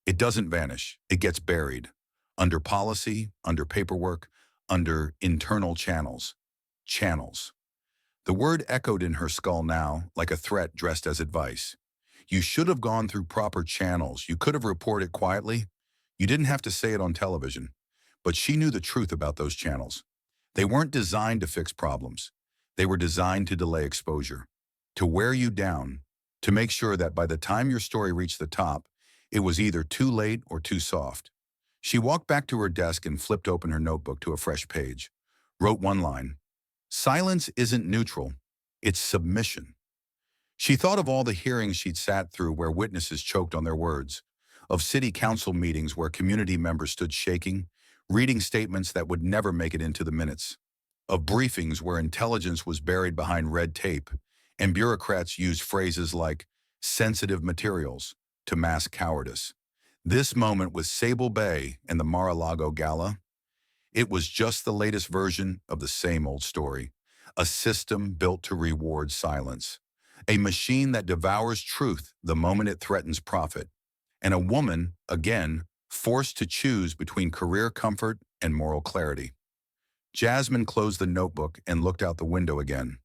It doesn't vanish, it gets buried. Under policy, under paperwork, under internal channels. Channels. The word echoed in her skull now, like a threat dressed as advice. You should have gone through proper channels. You could have reported quietly. You didn't have to say it on television. But she knew the truth about those channels. They weren't designed to fix problems. They were designed to delay exposure, to wear you down, to make sure that by the time your story reached the top, it was either too late or too soft. She walked back to her desk and flipped open her notebook to a fresh page. Wrote one line. Silence isn't neutral. It's submission. She thought of all the hearings she'd sat through where witnesses choked on their words, of city council meetings where community members stood shaking, reading statements that would never make it into the minutes, of briefings where intelligence was buried behind red tape, and bureaucrats used phrases like sensitive materials to mask cowardice. This moment with Sable Bay and the Mar-a-Lago Gala, it was just the latest version of the same old story, a system built to reward silence, a machine that devours truth the moment it threatens profit, and a woman, again, forced to choose between career comfort and moral clarity. Jasmine closed the notebook and looked out the window again.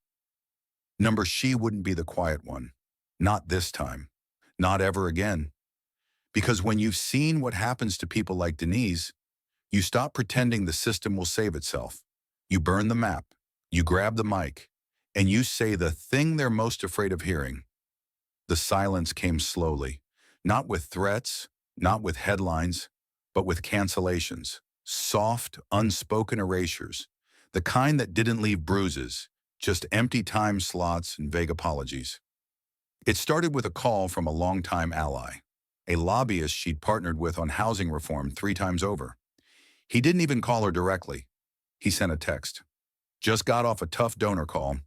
She wouldn't be the quiet one. Not this time. Not ever again. Because when you've seen what happens to people like Denise, you stop pretending the system will save itself. You burn the map, you grab the mic, and you say the thing they're most afraid of hearing. The silence came slowly, not with threats, not with headlines, but with cancellations, soft, unspoken erasures, the kind that didn't leave bruises, just empty time slots and vague apologies. It started with a call from a longtime ally, a lobbyist she'd partnered with on housing reform 3 times over. He didn't even call her directly. He sent a text. Just got off a tough donor call.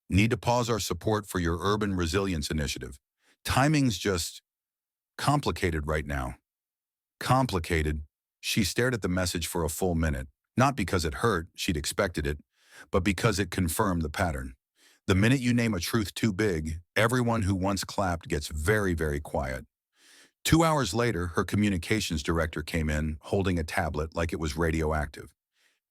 Need to pause our support for your urban resilience initiative. Timing's just complicated right now. Complicated. She stared at the message for a full minute, not because it hurt, she'd expected it, but because it confirmed the pattern. The minute you name a truth too big, everyone who once clapped gets very, very quiet. 2 hours later, her communications director came in, holding a tablet like it was radioactive.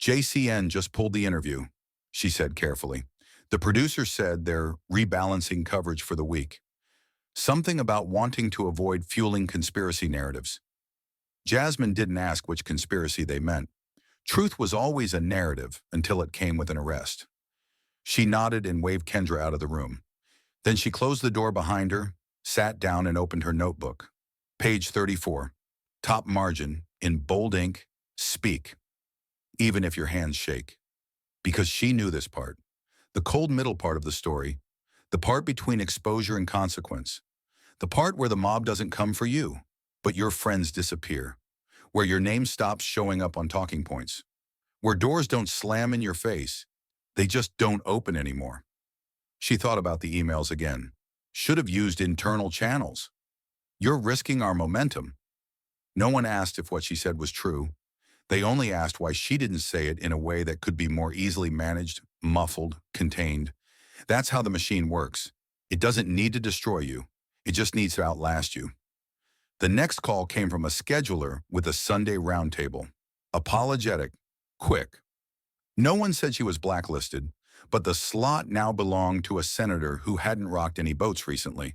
JCN just pulled the interview, she said carefully. The producer said they're rebalancing coverage for the week. Something about wanting to avoid fueling conspiracy narratives. Jasmine didn't ask which conspiracy they meant. Truth was always a narrative until it came with an arrest. She nodded and waved Kendra out of the room. Then she closed the door behind her, sat down and opened her notebook. Page 34. Top margin, in bold ink, speak. Even if your hands shake. Because she knew this part. The cold middle part of the story. The part between exposure and consequence. The part where the mob doesn't come for you, but your friends disappear. Where your name stops showing up on talking points. Where doors don't slam in your face. They just don't open anymore. She thought about the emails again. Should have used internal channels. You're risking our momentum. No one asked if what she said was true. They only asked why she didn't say it in a way that could be more easily managed, muffled, contained. That's how the machine works. It doesn't need to destroy you. It just needs to outlast you. The next call came from a scheduler with a Sunday roundtable. Apologetic. Quick. No one said she was blacklisted, but the slot now belonged to a senator who hadn't rocked any boats recently.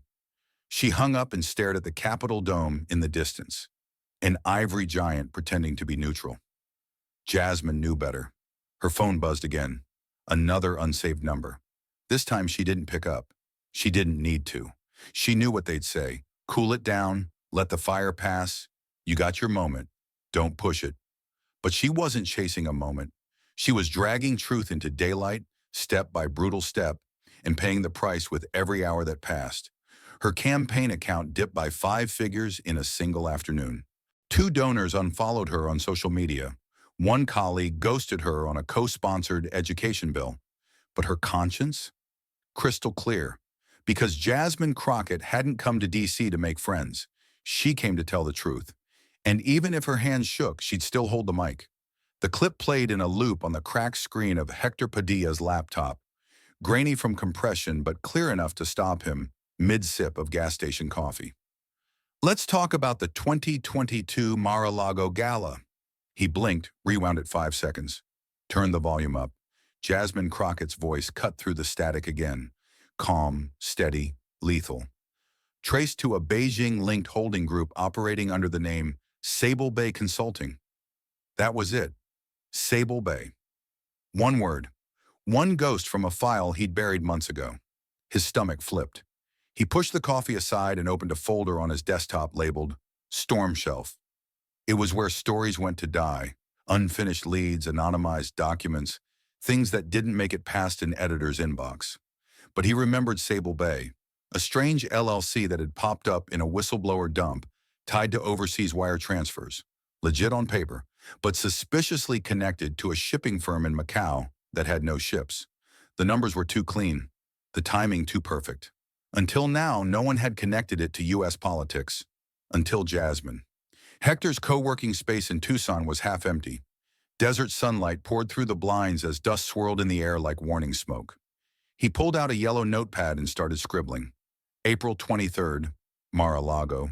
She hung up and stared at the Capitol dome in the distance, an ivory giant pretending to be neutral. Jasmine knew better. Her phone buzzed again. Another unsaved number. This time she didn't pick up. She didn't need to. She knew what they'd say. Cool it down, let the fire pass. You got your moment. Don't push it. But she wasn't chasing a moment. She was dragging truth into daylight, step by brutal step, and paying the price with every hour that passed. Her campaign account dipped by 5 figures in a single afternoon. 2 donors unfollowed her on social media. 1 colleague ghosted her on a co-sponsored education bill. But her conscience? Crystal clear. Because Jasmine Crockett hadn't come to D.C. to make friends. She came to tell the truth. And even if her hands shook, she'd still hold the mic. The clip played in a loop on the cracked screen of Hector Padilla's laptop, grainy from compression but clear enough to stop him mid-sip of gas station coffee. Let's talk about the 2022 Mar-a-Lago Gala. He blinked, rewound it 5 seconds, turned the volume up. Jasmine Crockett's voice cut through the static again, calm, steady, lethal. Traced to a Beijing-linked holding group operating under the name Sable Bay Consulting. That was it. Sable Bay. One word. One ghost from a file he'd buried months ago. His stomach flipped. He pushed the coffee aside and opened a folder on his desktop labeled Storm Shelf. It was where stories went to die, unfinished leads, anonymized documents, things that didn't make it past an editor's inbox. But he remembered Sable Bay, a strange LLC that had popped up in a whistleblower dump tied to overseas wire transfers, legit on paper, but suspiciously connected to a shipping firm in Macau that had no ships. The numbers were too clean, the timing too perfect. Until now, no one had connected it to U.S. politics. Until Jasmine. Hector's co-working space in Tucson was half empty. Desert sunlight poured through the blinds as dust swirled in the air like warning smoke. He pulled out a yellow notepad and started scribbling. April 23rd, Mar-a-Lago,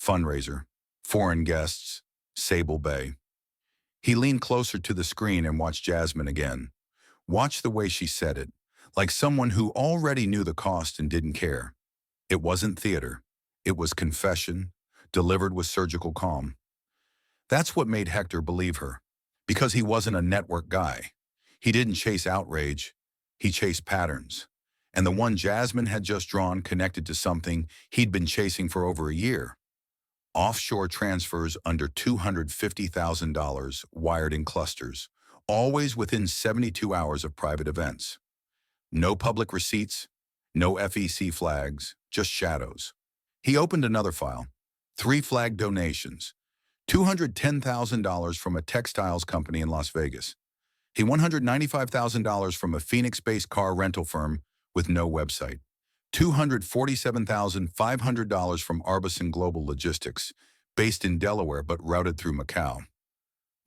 fundraiser, foreign guests, Sable Bay. He leaned closer to the screen and watched Jasmine again. Watched the way she said it, like someone who already knew the cost and didn't care. It wasn't theater. It was confession, delivered with surgical calm. That's what made Hector believe her, because he wasn't a network guy. He didn't chase outrage. He chased patterns. And the one Jasmine had just drawn connected to something he'd been chasing for over a year. Offshore transfers under $250,000 wired in clusters, always within 72 hours of private events. No public receipts, no FEC flags, just shadows. He opened another file. 3 flagged donations. $210,000 from a textiles company in Las Vegas. He $195,000 from a Phoenix-based car rental firm with no website. $247,500 from Arbison Global Logistics, based in Delaware but routed through Macau.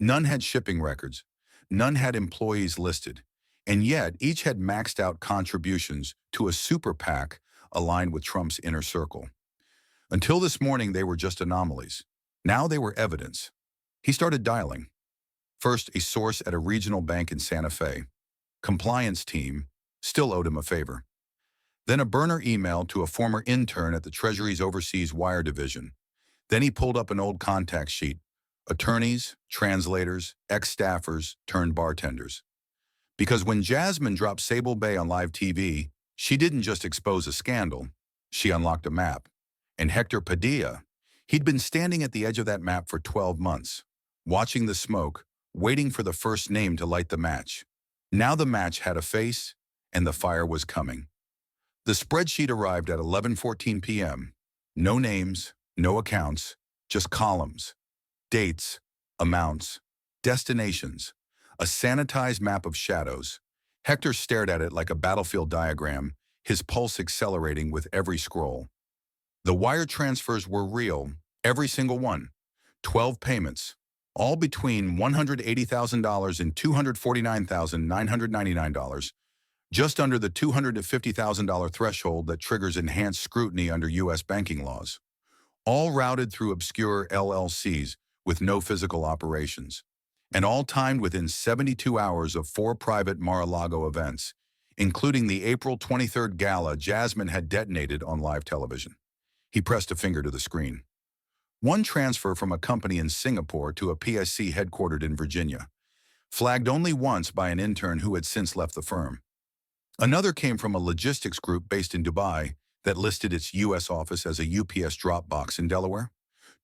None had shipping records. None had employees listed. And yet, each had maxed out contributions to a super PAC aligned with Trump's inner circle. Until this morning, they were just anomalies. Now they were evidence. He started dialing. First, a source at a regional bank in Santa Fe. Compliance team still owed him a favor. Then a burner email to a former intern at the Treasury's Overseas Wire Division. Then he pulled up an old contact sheet. Attorneys, translators, ex-staffers turned bartenders. Because when Jasmine dropped Sable Bay on live TV, she didn't just expose a scandal, she unlocked a map. And Hector Padilla, he'd been standing at the edge of that map for 12 months, watching the smoke, waiting for the first name to light the match. Now the match had a face, and the fire was coming. The spreadsheet arrived at 11:14 p.m. No names, no accounts, just columns, dates, amounts, destinations, a sanitized map of shadows. Hector stared at it like a battlefield diagram, his pulse accelerating with every scroll. The wire transfers were real, every single one. 12 payments, all between $180,000 and $249,999, just under the $250,000 threshold that triggers enhanced scrutiny under U.S. banking laws. All routed through obscure LLCs with no physical operations, and all timed within 72 hours of 4 private Mar-a-Lago events, including the April 23rd Gala Jasmine had detonated on live television. He pressed a finger to the screen. One transfer from a company in Singapore to a PSC headquartered in Virginia, flagged only once by an intern who had since left the firm. Another came from a logistics group based in Dubai that listed its U.S. office as a UPS drop box in Delaware.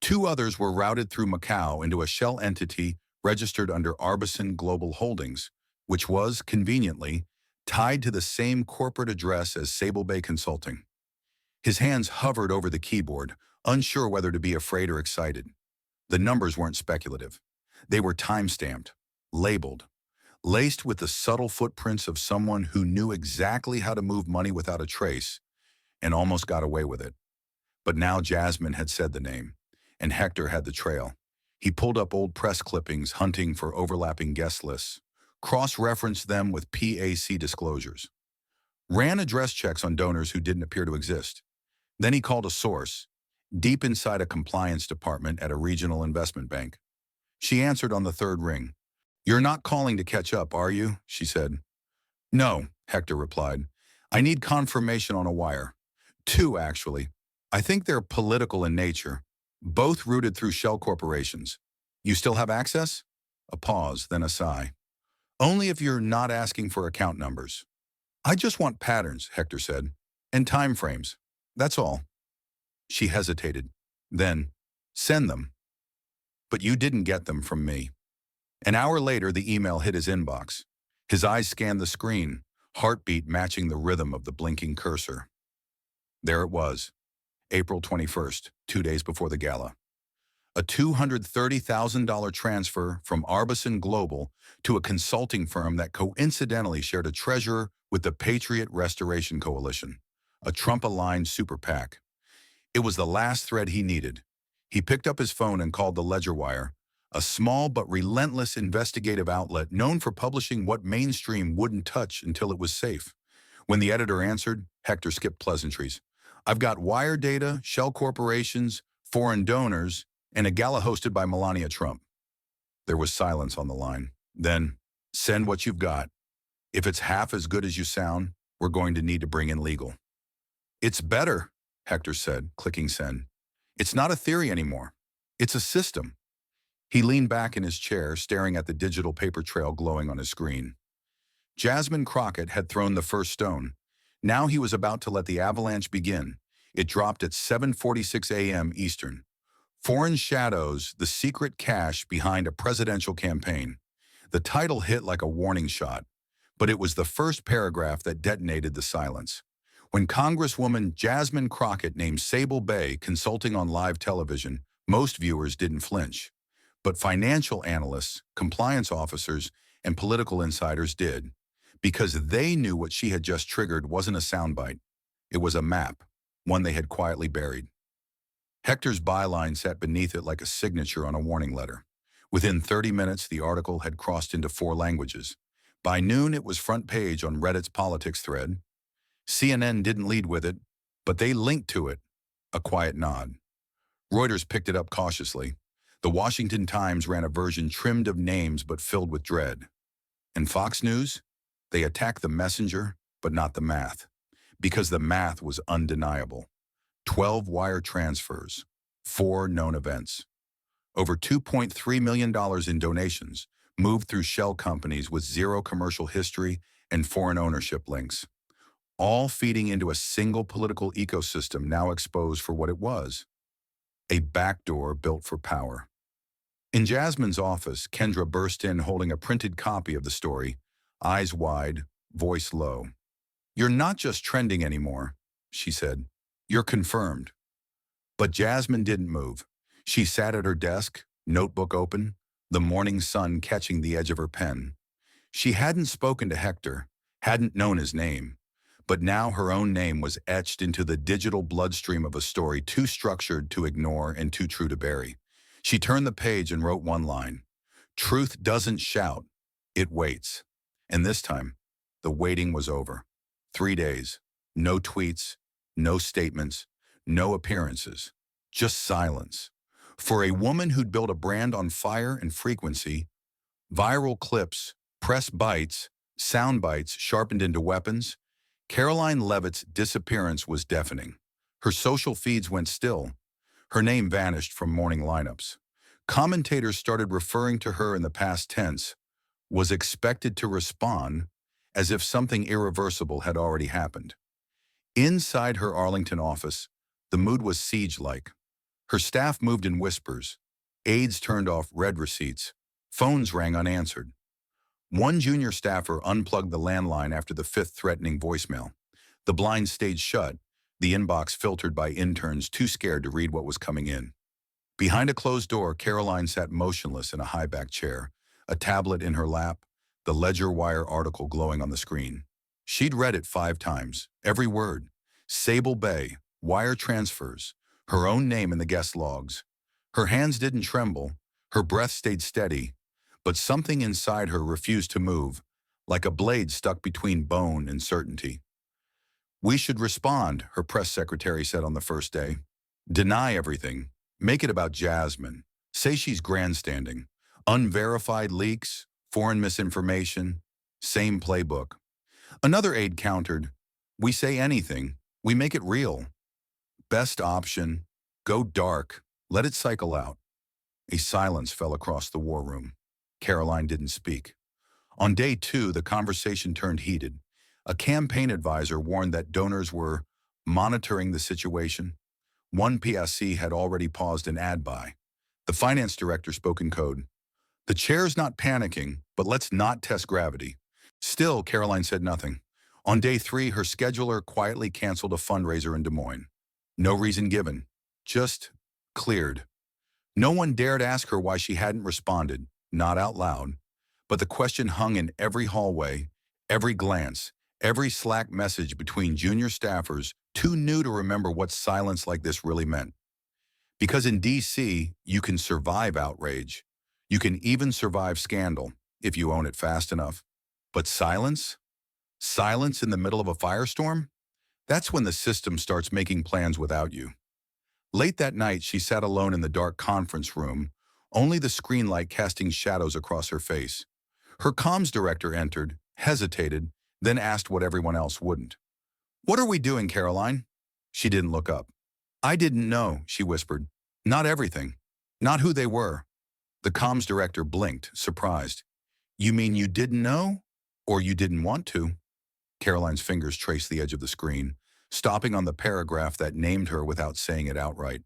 2 others were routed through Macau into a shell entity registered under Arbison Global Holdings, which was, conveniently, tied to the same corporate address as Sable Bay Consulting. His hands hovered over the keyboard, unsure whether to be afraid or excited. The numbers weren't speculative. They were time-stamped, labeled, laced with the subtle footprints of someone who knew exactly how to move money without a trace and almost got away with it. But now Jasmine had said the name. and Hector had the trail. He pulled up old press clippings hunting for overlapping guest lists, cross-referenced them with PAC disclosures, ran address checks on donors who didn't appear to exist. Then he called a source, deep inside a compliance department at a regional investment bank. She answered on the third ring. "You're not calling to catch up, are you?" she said. "No," Hector replied. "I need confirmation on a wire. Two, actually. I think they're political in nature, both routed through shell corporations. You still have access?" A pause, then a sigh. "Only if you're not asking for account numbers." "I just want patterns," Hector said, "and time frames. That's all." She hesitated. Then, "Send them." "But you didn't get them from me." An hour later, the email hit his inbox. His eyes scanned the screen, heartbeat matching the rhythm of the blinking cursor. There it was, April 21st, 2 days before the gala. A $230,000 transfer from Arbison Global to a consulting firm that coincidentally shared a treasurer with the Patriot Restoration Coalition, a Trump-aligned super PAC. It was the last thread he needed. He picked up his phone and called the Ledger Wire, a small but relentless investigative outlet known for publishing what mainstream wouldn't touch until it was safe. When the editor answered, Hector skipped pleasantries. "I've got wire data, shell corporations, foreign donors, and a gala hosted by Melania Trump." There was silence on the line. Then, "Send what you've got. If it's half as good as you sound, we're going to need to bring in legal." "It's better," Hector said, clicking send. "It's not a theory anymore. It's a system." He leaned back in his chair, staring at the digital paper trail glowing on his screen. Jasmine Crockett had thrown the first stone. Now he was about to let the avalanche begin. It dropped at 7:46 a.m. Eastern. Foreign Shadows, the secret cash behind a presidential campaign. The title hit like a warning shot, but it was the first paragraph that detonated the silence. When Congresswoman Jasmine Crockett named Sable Bay consulting on live television, most viewers didn't flinch. But financial analysts, compliance officers, and political insiders did, because they knew what she had just triggered wasn't a soundbite. It was a map, one they had quietly buried. Hector's byline sat beneath it like a signature on a warning letter. Within 30 minutes, the article had crossed into 4 languages. By noon, it was front page on Reddit's politics thread. CNN didn't lead with it, but they linked to it. A quiet nod. Reuters picked it up cautiously. The Washington Times ran a version trimmed of names but filled with dread. And Fox News? They attacked the messenger, but not the math. Because the math was undeniable. 12 wire transfers, 4 known events. Over $2.3 million in donations moved through shell companies with 0 commercial history and foreign ownership links. All feeding into a single political ecosystem now exposed for what it was. A backdoor built for power. In Jasmine's office, Kendra burst in holding a printed copy of the story, eyes wide, voice low. "You're not just trending anymore," she said. "You're confirmed." But Jasmine didn't move. She sat at her desk, notebook open, the morning sun catching the edge of her pen. She hadn't spoken to Hector, hadn't known his name. But now her own name was etched into the digital bloodstream of a story too structured to ignore and too true to bury. She turned the page and wrote one line. "Truth doesn't shout, it waits." And this time, the waiting was over. 3 days, no tweets, no statements, no appearances, just silence. For a woman who'd built a brand on fire and frequency, viral clips, press bites, sound bites sharpened into weapons, Karoline Leavitt's disappearance was deafening. Her social feeds went still. Her name vanished from morning lineups. Commentators started referring to her in the past tense, was expected to respond, as if something irreversible had already happened. Inside her Arlington office, the mood was siege-like. Her staff moved in whispers. Aides turned off red receipts. Phones rang unanswered. One junior staffer unplugged the landline after the 5th threatening voicemail. The blinds stayed shut, the inbox filtered by interns too scared to read what was coming in. Behind a closed door, Karoline sat motionless in a high-back chair, a tablet in her lap, the Ledger Wire article glowing on the screen. She'd read it 5 times, every word. Sable Bay, wire transfers, her own name in the guest logs. Her hands didn't tremble, her breath stayed steady, but something inside her refused to move, like a blade stuck between bone and certainty. "We should respond," her press secretary said on the first day. "Deny everything. Make it about Jasmine. Say she's grandstanding. Unverified leaks, foreign misinformation, same playbook." Another aide countered, "We say anything. We make it real. Best option. Go dark. Let it cycle out." A silence fell across the war room. Karoline didn't speak. On day 2, the conversation turned heated. A campaign advisor warned that donors were monitoring the situation. One PSC had already paused an ad buy. The finance director spoke in code. "The chair's not panicking, but let's not test gravity." Still, Karoline said nothing. On day 3, her scheduler quietly canceled a fundraiser in Des Moines. No reason given, just cleared. No one dared ask her why she hadn't responded, not out loud. But the question hung in every hallway, every glance, every Slack message between junior staffers too new to remember what silence like this really meant. Because in DC, you can survive outrage. You can even survive scandal if you own it fast enough. But silence? Silence in the middle of a firestorm? That's when the system starts making plans without you. Late that night, she sat alone in the dark conference room, only the screen light casting shadows across her face. Her comms director entered, hesitated, then asked what everyone else wouldn't. "What are we doing, Karoline?" She didn't look up. "I didn't know," she whispered. "Not everything. Not who they were." The comms director blinked, surprised. "You mean you didn't know? Or you didn't want to?" Karoline's fingers traced the edge of the screen, stopping on the paragraph that named her without saying it outright.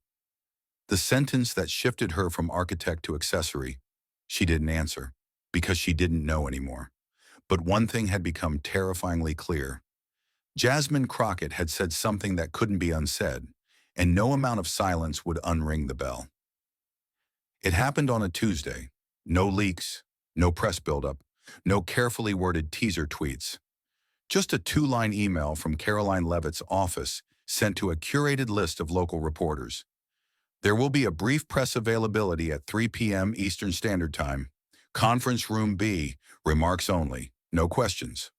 The sentence that shifted her from architect to accessory. She didn't answer, because she didn't know anymore. But one thing had become terrifyingly clear. Jasmine Crockett had said something that couldn't be unsaid, and no amount of silence would unring the bell. It happened on a Tuesday. No leaks, no press buildup, no carefully worded teaser tweets. Just a 2-line email from Karoline Leavitt's office sent to a curated list of local reporters. "There will be a brief press availability at 3 p.m. Eastern Standard Time. Conference Room B, remarks only, no questions."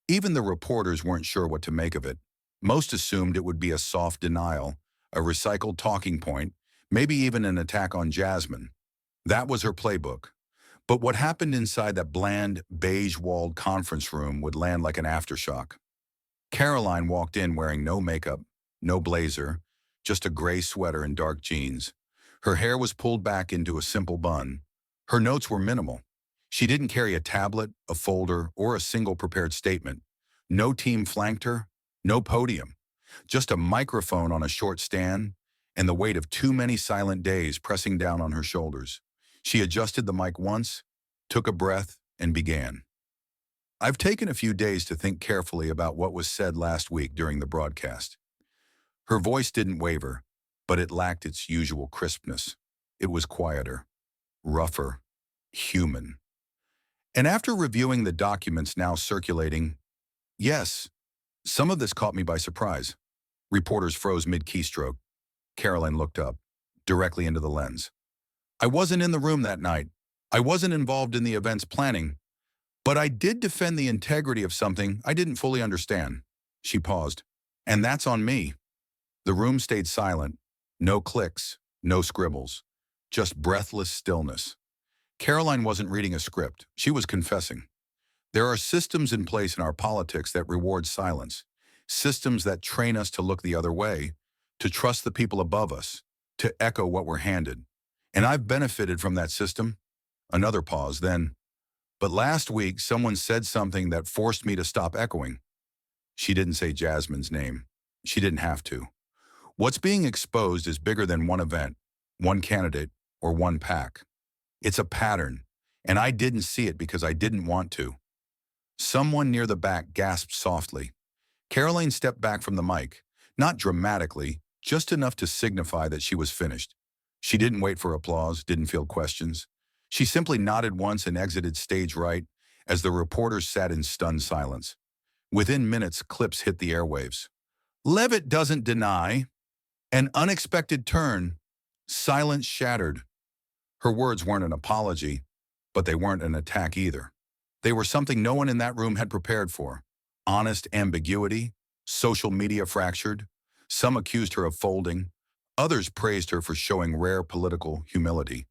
Even the reporters weren't sure what to make of it. Most assumed it would be a soft denial, a recycled talking point, maybe even an attack on Jasmine. That was her playbook. But what happened inside that bland, beige-walled conference room would land like an aftershock. Karoline walked in wearing no makeup, no blazer, just a gray sweater and dark jeans. Her hair was pulled back into a simple bun. Her notes were minimal. She didn't carry a tablet, a folder, or a single prepared statement. No team flanked her, no podium. Just a microphone on a short stand, and the weight of too many silent days pressing down on her shoulders. She adjusted the mic once, took a breath, and began. "I've taken a few days to think carefully about what was said last week during the broadcast." Her voice didn't waver, but it lacked its usual crispness. It was quieter, rougher, human. "And after reviewing the documents now circulating, yes, some of this caught me by surprise." Reporters froze mid-keystroke. Karoline looked up, directly into the lens. "I wasn't in the room that night. I wasn't involved in the event's planning. But I did defend the integrity of something I didn't fully understand." She paused. "And that's on me." The room stayed silent. No clicks, no scribbles. Just breathless stillness. Karoline wasn't reading a script. She was confessing. There are systems in place in our politics that reward silence. Systems that train us to look the other way, to trust the people above us, to echo what we're handed. And I've benefited from that system." Another pause, then, "But last week, someone said something that forced me to stop echoing." She didn't say Jasmine's name. She didn't have to. What's being exposed is bigger than one event, one candidate, or one PAC. It's a pattern, and I didn't see it because I didn't want to. Someone near the back gasped softly. Karoline stepped back from the mic, not dramatically, just enough to signify that she was finished. She didn't wait for applause, didn't field questions. She simply nodded once and exited stage right as the reporters sat in stunned silence. Within minutes, clips hit the airwaves. "Leavitt doesn't deny. An unexpected turn. Silence shattered. Her words weren't an apology, but they weren't an attack either. They were something no one in that room had prepared for. Honest ambiguity, social media fractured. Some accused her of folding. Others praised her for showing rare political humility.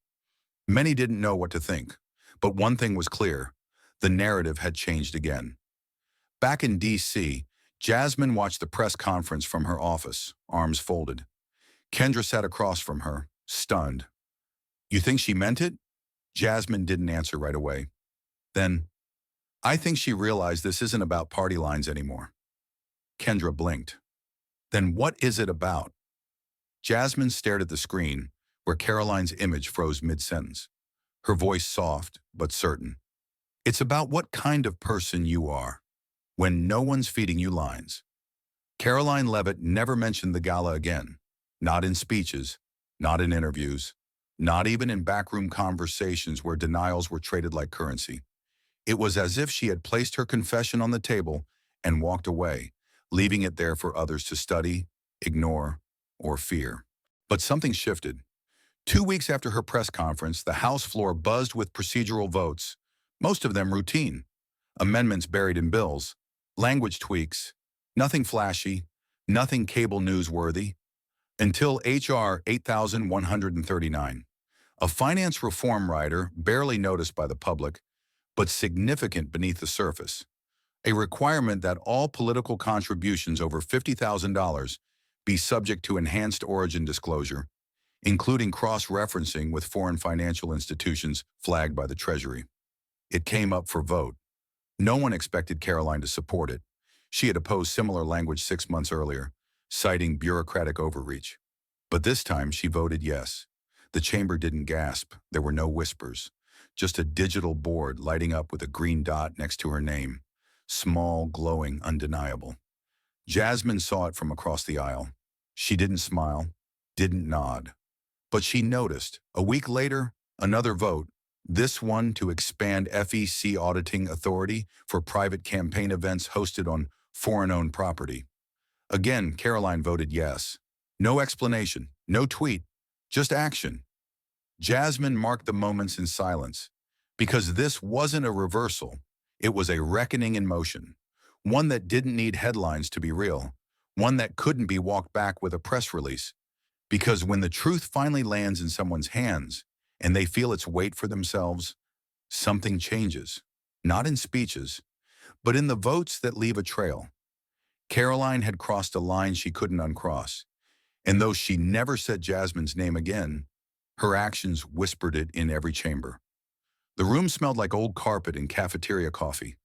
Many didn't know what to think, but one thing was clear. The narrative had changed again. Back in D.C., Jasmine watched the press conference from her office, arms folded. Kendra sat across from her, stunned. "You think she meant it?" Jasmine didn't answer right away. Then, "I think she realized this isn't about party lines anymore." Kendra blinked. "Then what is it about?" Jasmine stared at the screen, where Karoline's image froze mid-sentence. Her voice soft, but certain. "It's about what kind of person you are, when no one's feeding you lines." Karoline Leavitt never mentioned the gala again. Not in speeches, not in interviews, not even in backroom conversations where denials were traded like currency. It was as if she had placed her confession on the table and walked away, leaving it there for others to study, ignore, or fear. But something shifted. 2 weeks after her press conference, the House floor buzzed with procedural votes, most of them routine. Amendments buried in bills, language tweaks, nothing flashy, nothing cable news-worthy, until H.R. 8139, a finance reform rider barely noticed by the public, but significant beneath the surface. A requirement that all political contributions over $50,000 be subject to enhanced origin disclosure, including cross-referencing with foreign financial institutions flagged by the Treasury. It came up for vote. No one expected Karoline to support it. She had opposed similar language 6 months earlier, citing bureaucratic overreach. But this time she voted yes. The chamber didn't gasp. There were no whispers. Just a digital board lighting up with a green dot next to her name. Small, glowing, undeniable. Jasmine saw it from across the aisle. She didn't smile, didn't nod. But she noticed. A week later, another vote, this one to expand FEC auditing authority for private campaign events hosted on foreign-owned property. Again, Karoline voted yes. No explanation, no tweet, just action. Jasmine marked the moments in silence, because this wasn't a reversal. It was a reckoning in motion, one that didn't need headlines to be real, one that couldn't be walked back with a press release. Because when the truth finally lands in someone's hands and they feel its weight for themselves, something changes. Not in speeches, but in the votes that leave a trail. Karoline had crossed a line she couldn't uncross. And though she never said Jasmine's name again, her actions whispered it in every chamber. The room smelled like old carpet and cafeteria coffee.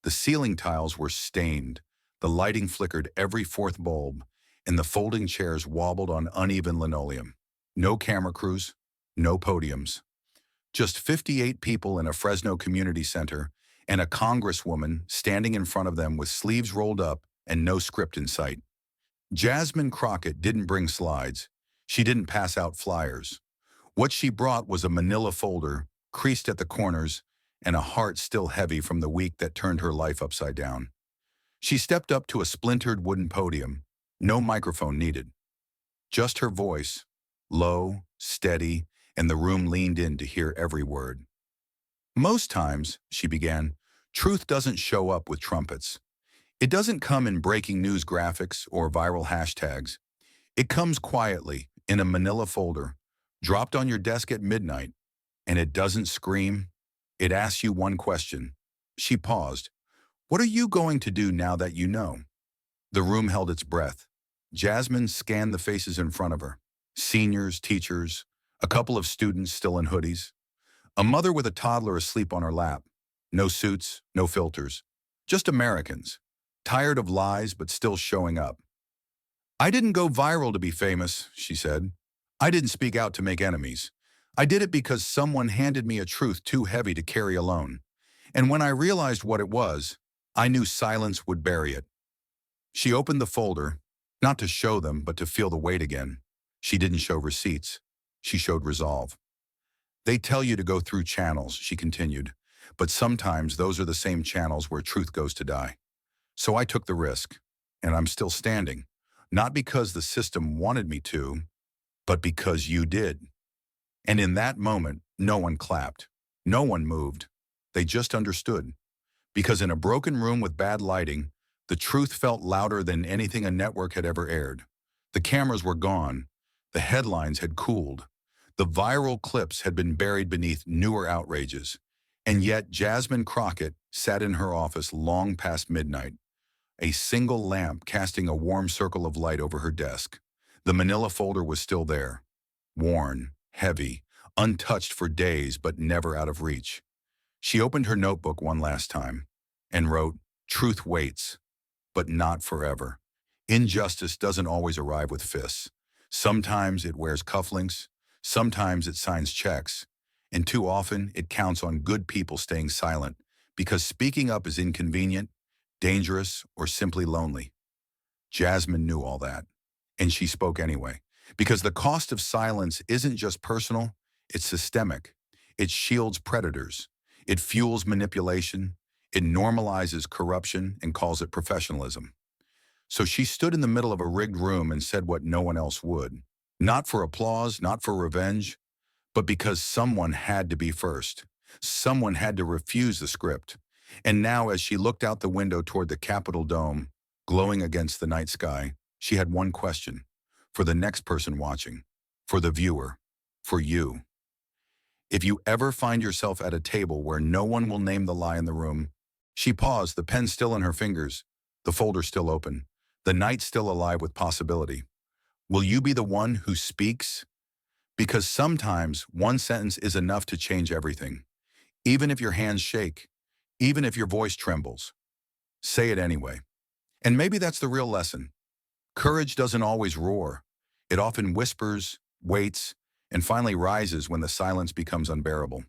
The ceiling tiles were stained, the lighting flickered every fourth bulb, and the folding chairs wobbled on uneven linoleum. No camera crews, no podiums. Just 58 people in a Fresno community center, and a congresswoman standing in front of them with sleeves rolled up and no script in sight. Jasmine Crockett didn't bring slides. She didn't pass out flyers. What she brought was a manila folder, creased at the corners, and a heart still heavy from the week that turned her life upside down. She stepped up to a splintered wooden podium, no microphone needed. Just her voice, low, steady, and the room leaned in to hear every word. "Most times," she began, "truth doesn't show up with trumpets. It doesn't come in breaking news graphics or viral hashtags. It comes quietly, in a manila folder, dropped on your desk at midnight, and it doesn't scream. It asks you one question." She paused. "What are you going to do now that you know?" The room held its breath. Jasmine scanned the faces in front of her. Seniors, teachers, a couple of students still in hoodies. A mother with a toddler asleep on her lap. No suits, no filters. Just Americans. Tired of lies, but still showing up. "I didn't go viral to be famous," she said. "I didn't speak out to make enemies. I did it because someone handed me a truth too heavy to carry alone. And when I realized what it was, I knew silence would bury it." She opened the folder, not to show them, but to feel the weight again. She didn't show receipts. She showed resolve. "They tell you to go through channels," she continued, "but sometimes those are the same channels where truth goes to die. So I took the risk, and I'm still standing, not because the system wanted me to, but because you did. And in that moment, no one clapped. No one moved. They just understood. Because in a broken room with bad lighting, the truth felt louder than anything a network had ever aired. The cameras were gone. The headlines had cooled. The viral clips had been buried beneath newer outrages. And yet Jasmine Crockett sat in her office long past midnight, a single lamp casting a warm circle of light over her desk. The manila folder was still there, worn, heavy, untouched for days but never out of reach. She opened her notebook one last time and wrote, "Truth waits, but not forever. Injustice doesn't always arrive with fists. Sometimes it wears cufflinks, sometimes it signs checks, and too often it counts on good people staying silent because speaking up is inconvenient, dangerous, or simply lonely." Jasmine knew all that, and she spoke anyway, because the cost of silence isn't just personal, it's systemic. It shields predators. It fuels manipulation. It normalizes corruption and calls it professionalism. So she stood in the middle of a rigged room and said what no one else would. Not for applause, not for revenge, but because someone had to be first. Someone had to refuse the script. And now as she looked out the window toward the Capitol dome, glowing against the night sky, she had one question. For the next person watching. For the viewer. For you. If you ever find yourself at a table where no one will name the lie in the room, she paused, the pen still in her fingers, the folder still open, the night still alive with possibility. Will you be the one who speaks? Because sometimes one sentence is enough to change everything. Even if your hands shake, even if your voice trembles, say it anyway. And maybe that's the real lesson. Courage doesn't always roar. It often whispers, waits, and finally rises when the silence becomes unbearable.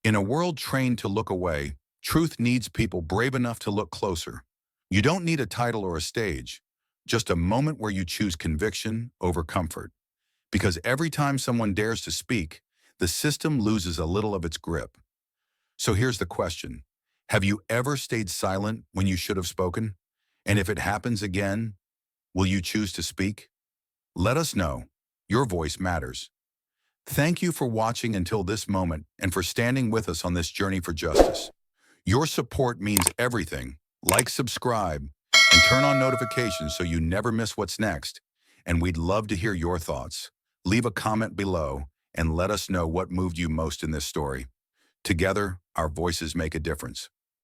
In a world trained to look away, truth needs people brave enough to look closer. You don't need a title or a stage, just a moment where you choose conviction over comfort. Because every time someone dares to speak, the system loses a little of its grip. So here's the question. Have you ever stayed silent when you should have spoken? And if it happens again, will you choose to speak? Let us know. Your voice matters. Thank you for watching until this moment and for standing with us on this journey for justice. Your support means everything. Like, subscribe, and turn on notifications so you never miss what's next. And we'd love to hear your thoughts. Leave a comment below and let us know what moved you most in this story. Together, our voices make a difference.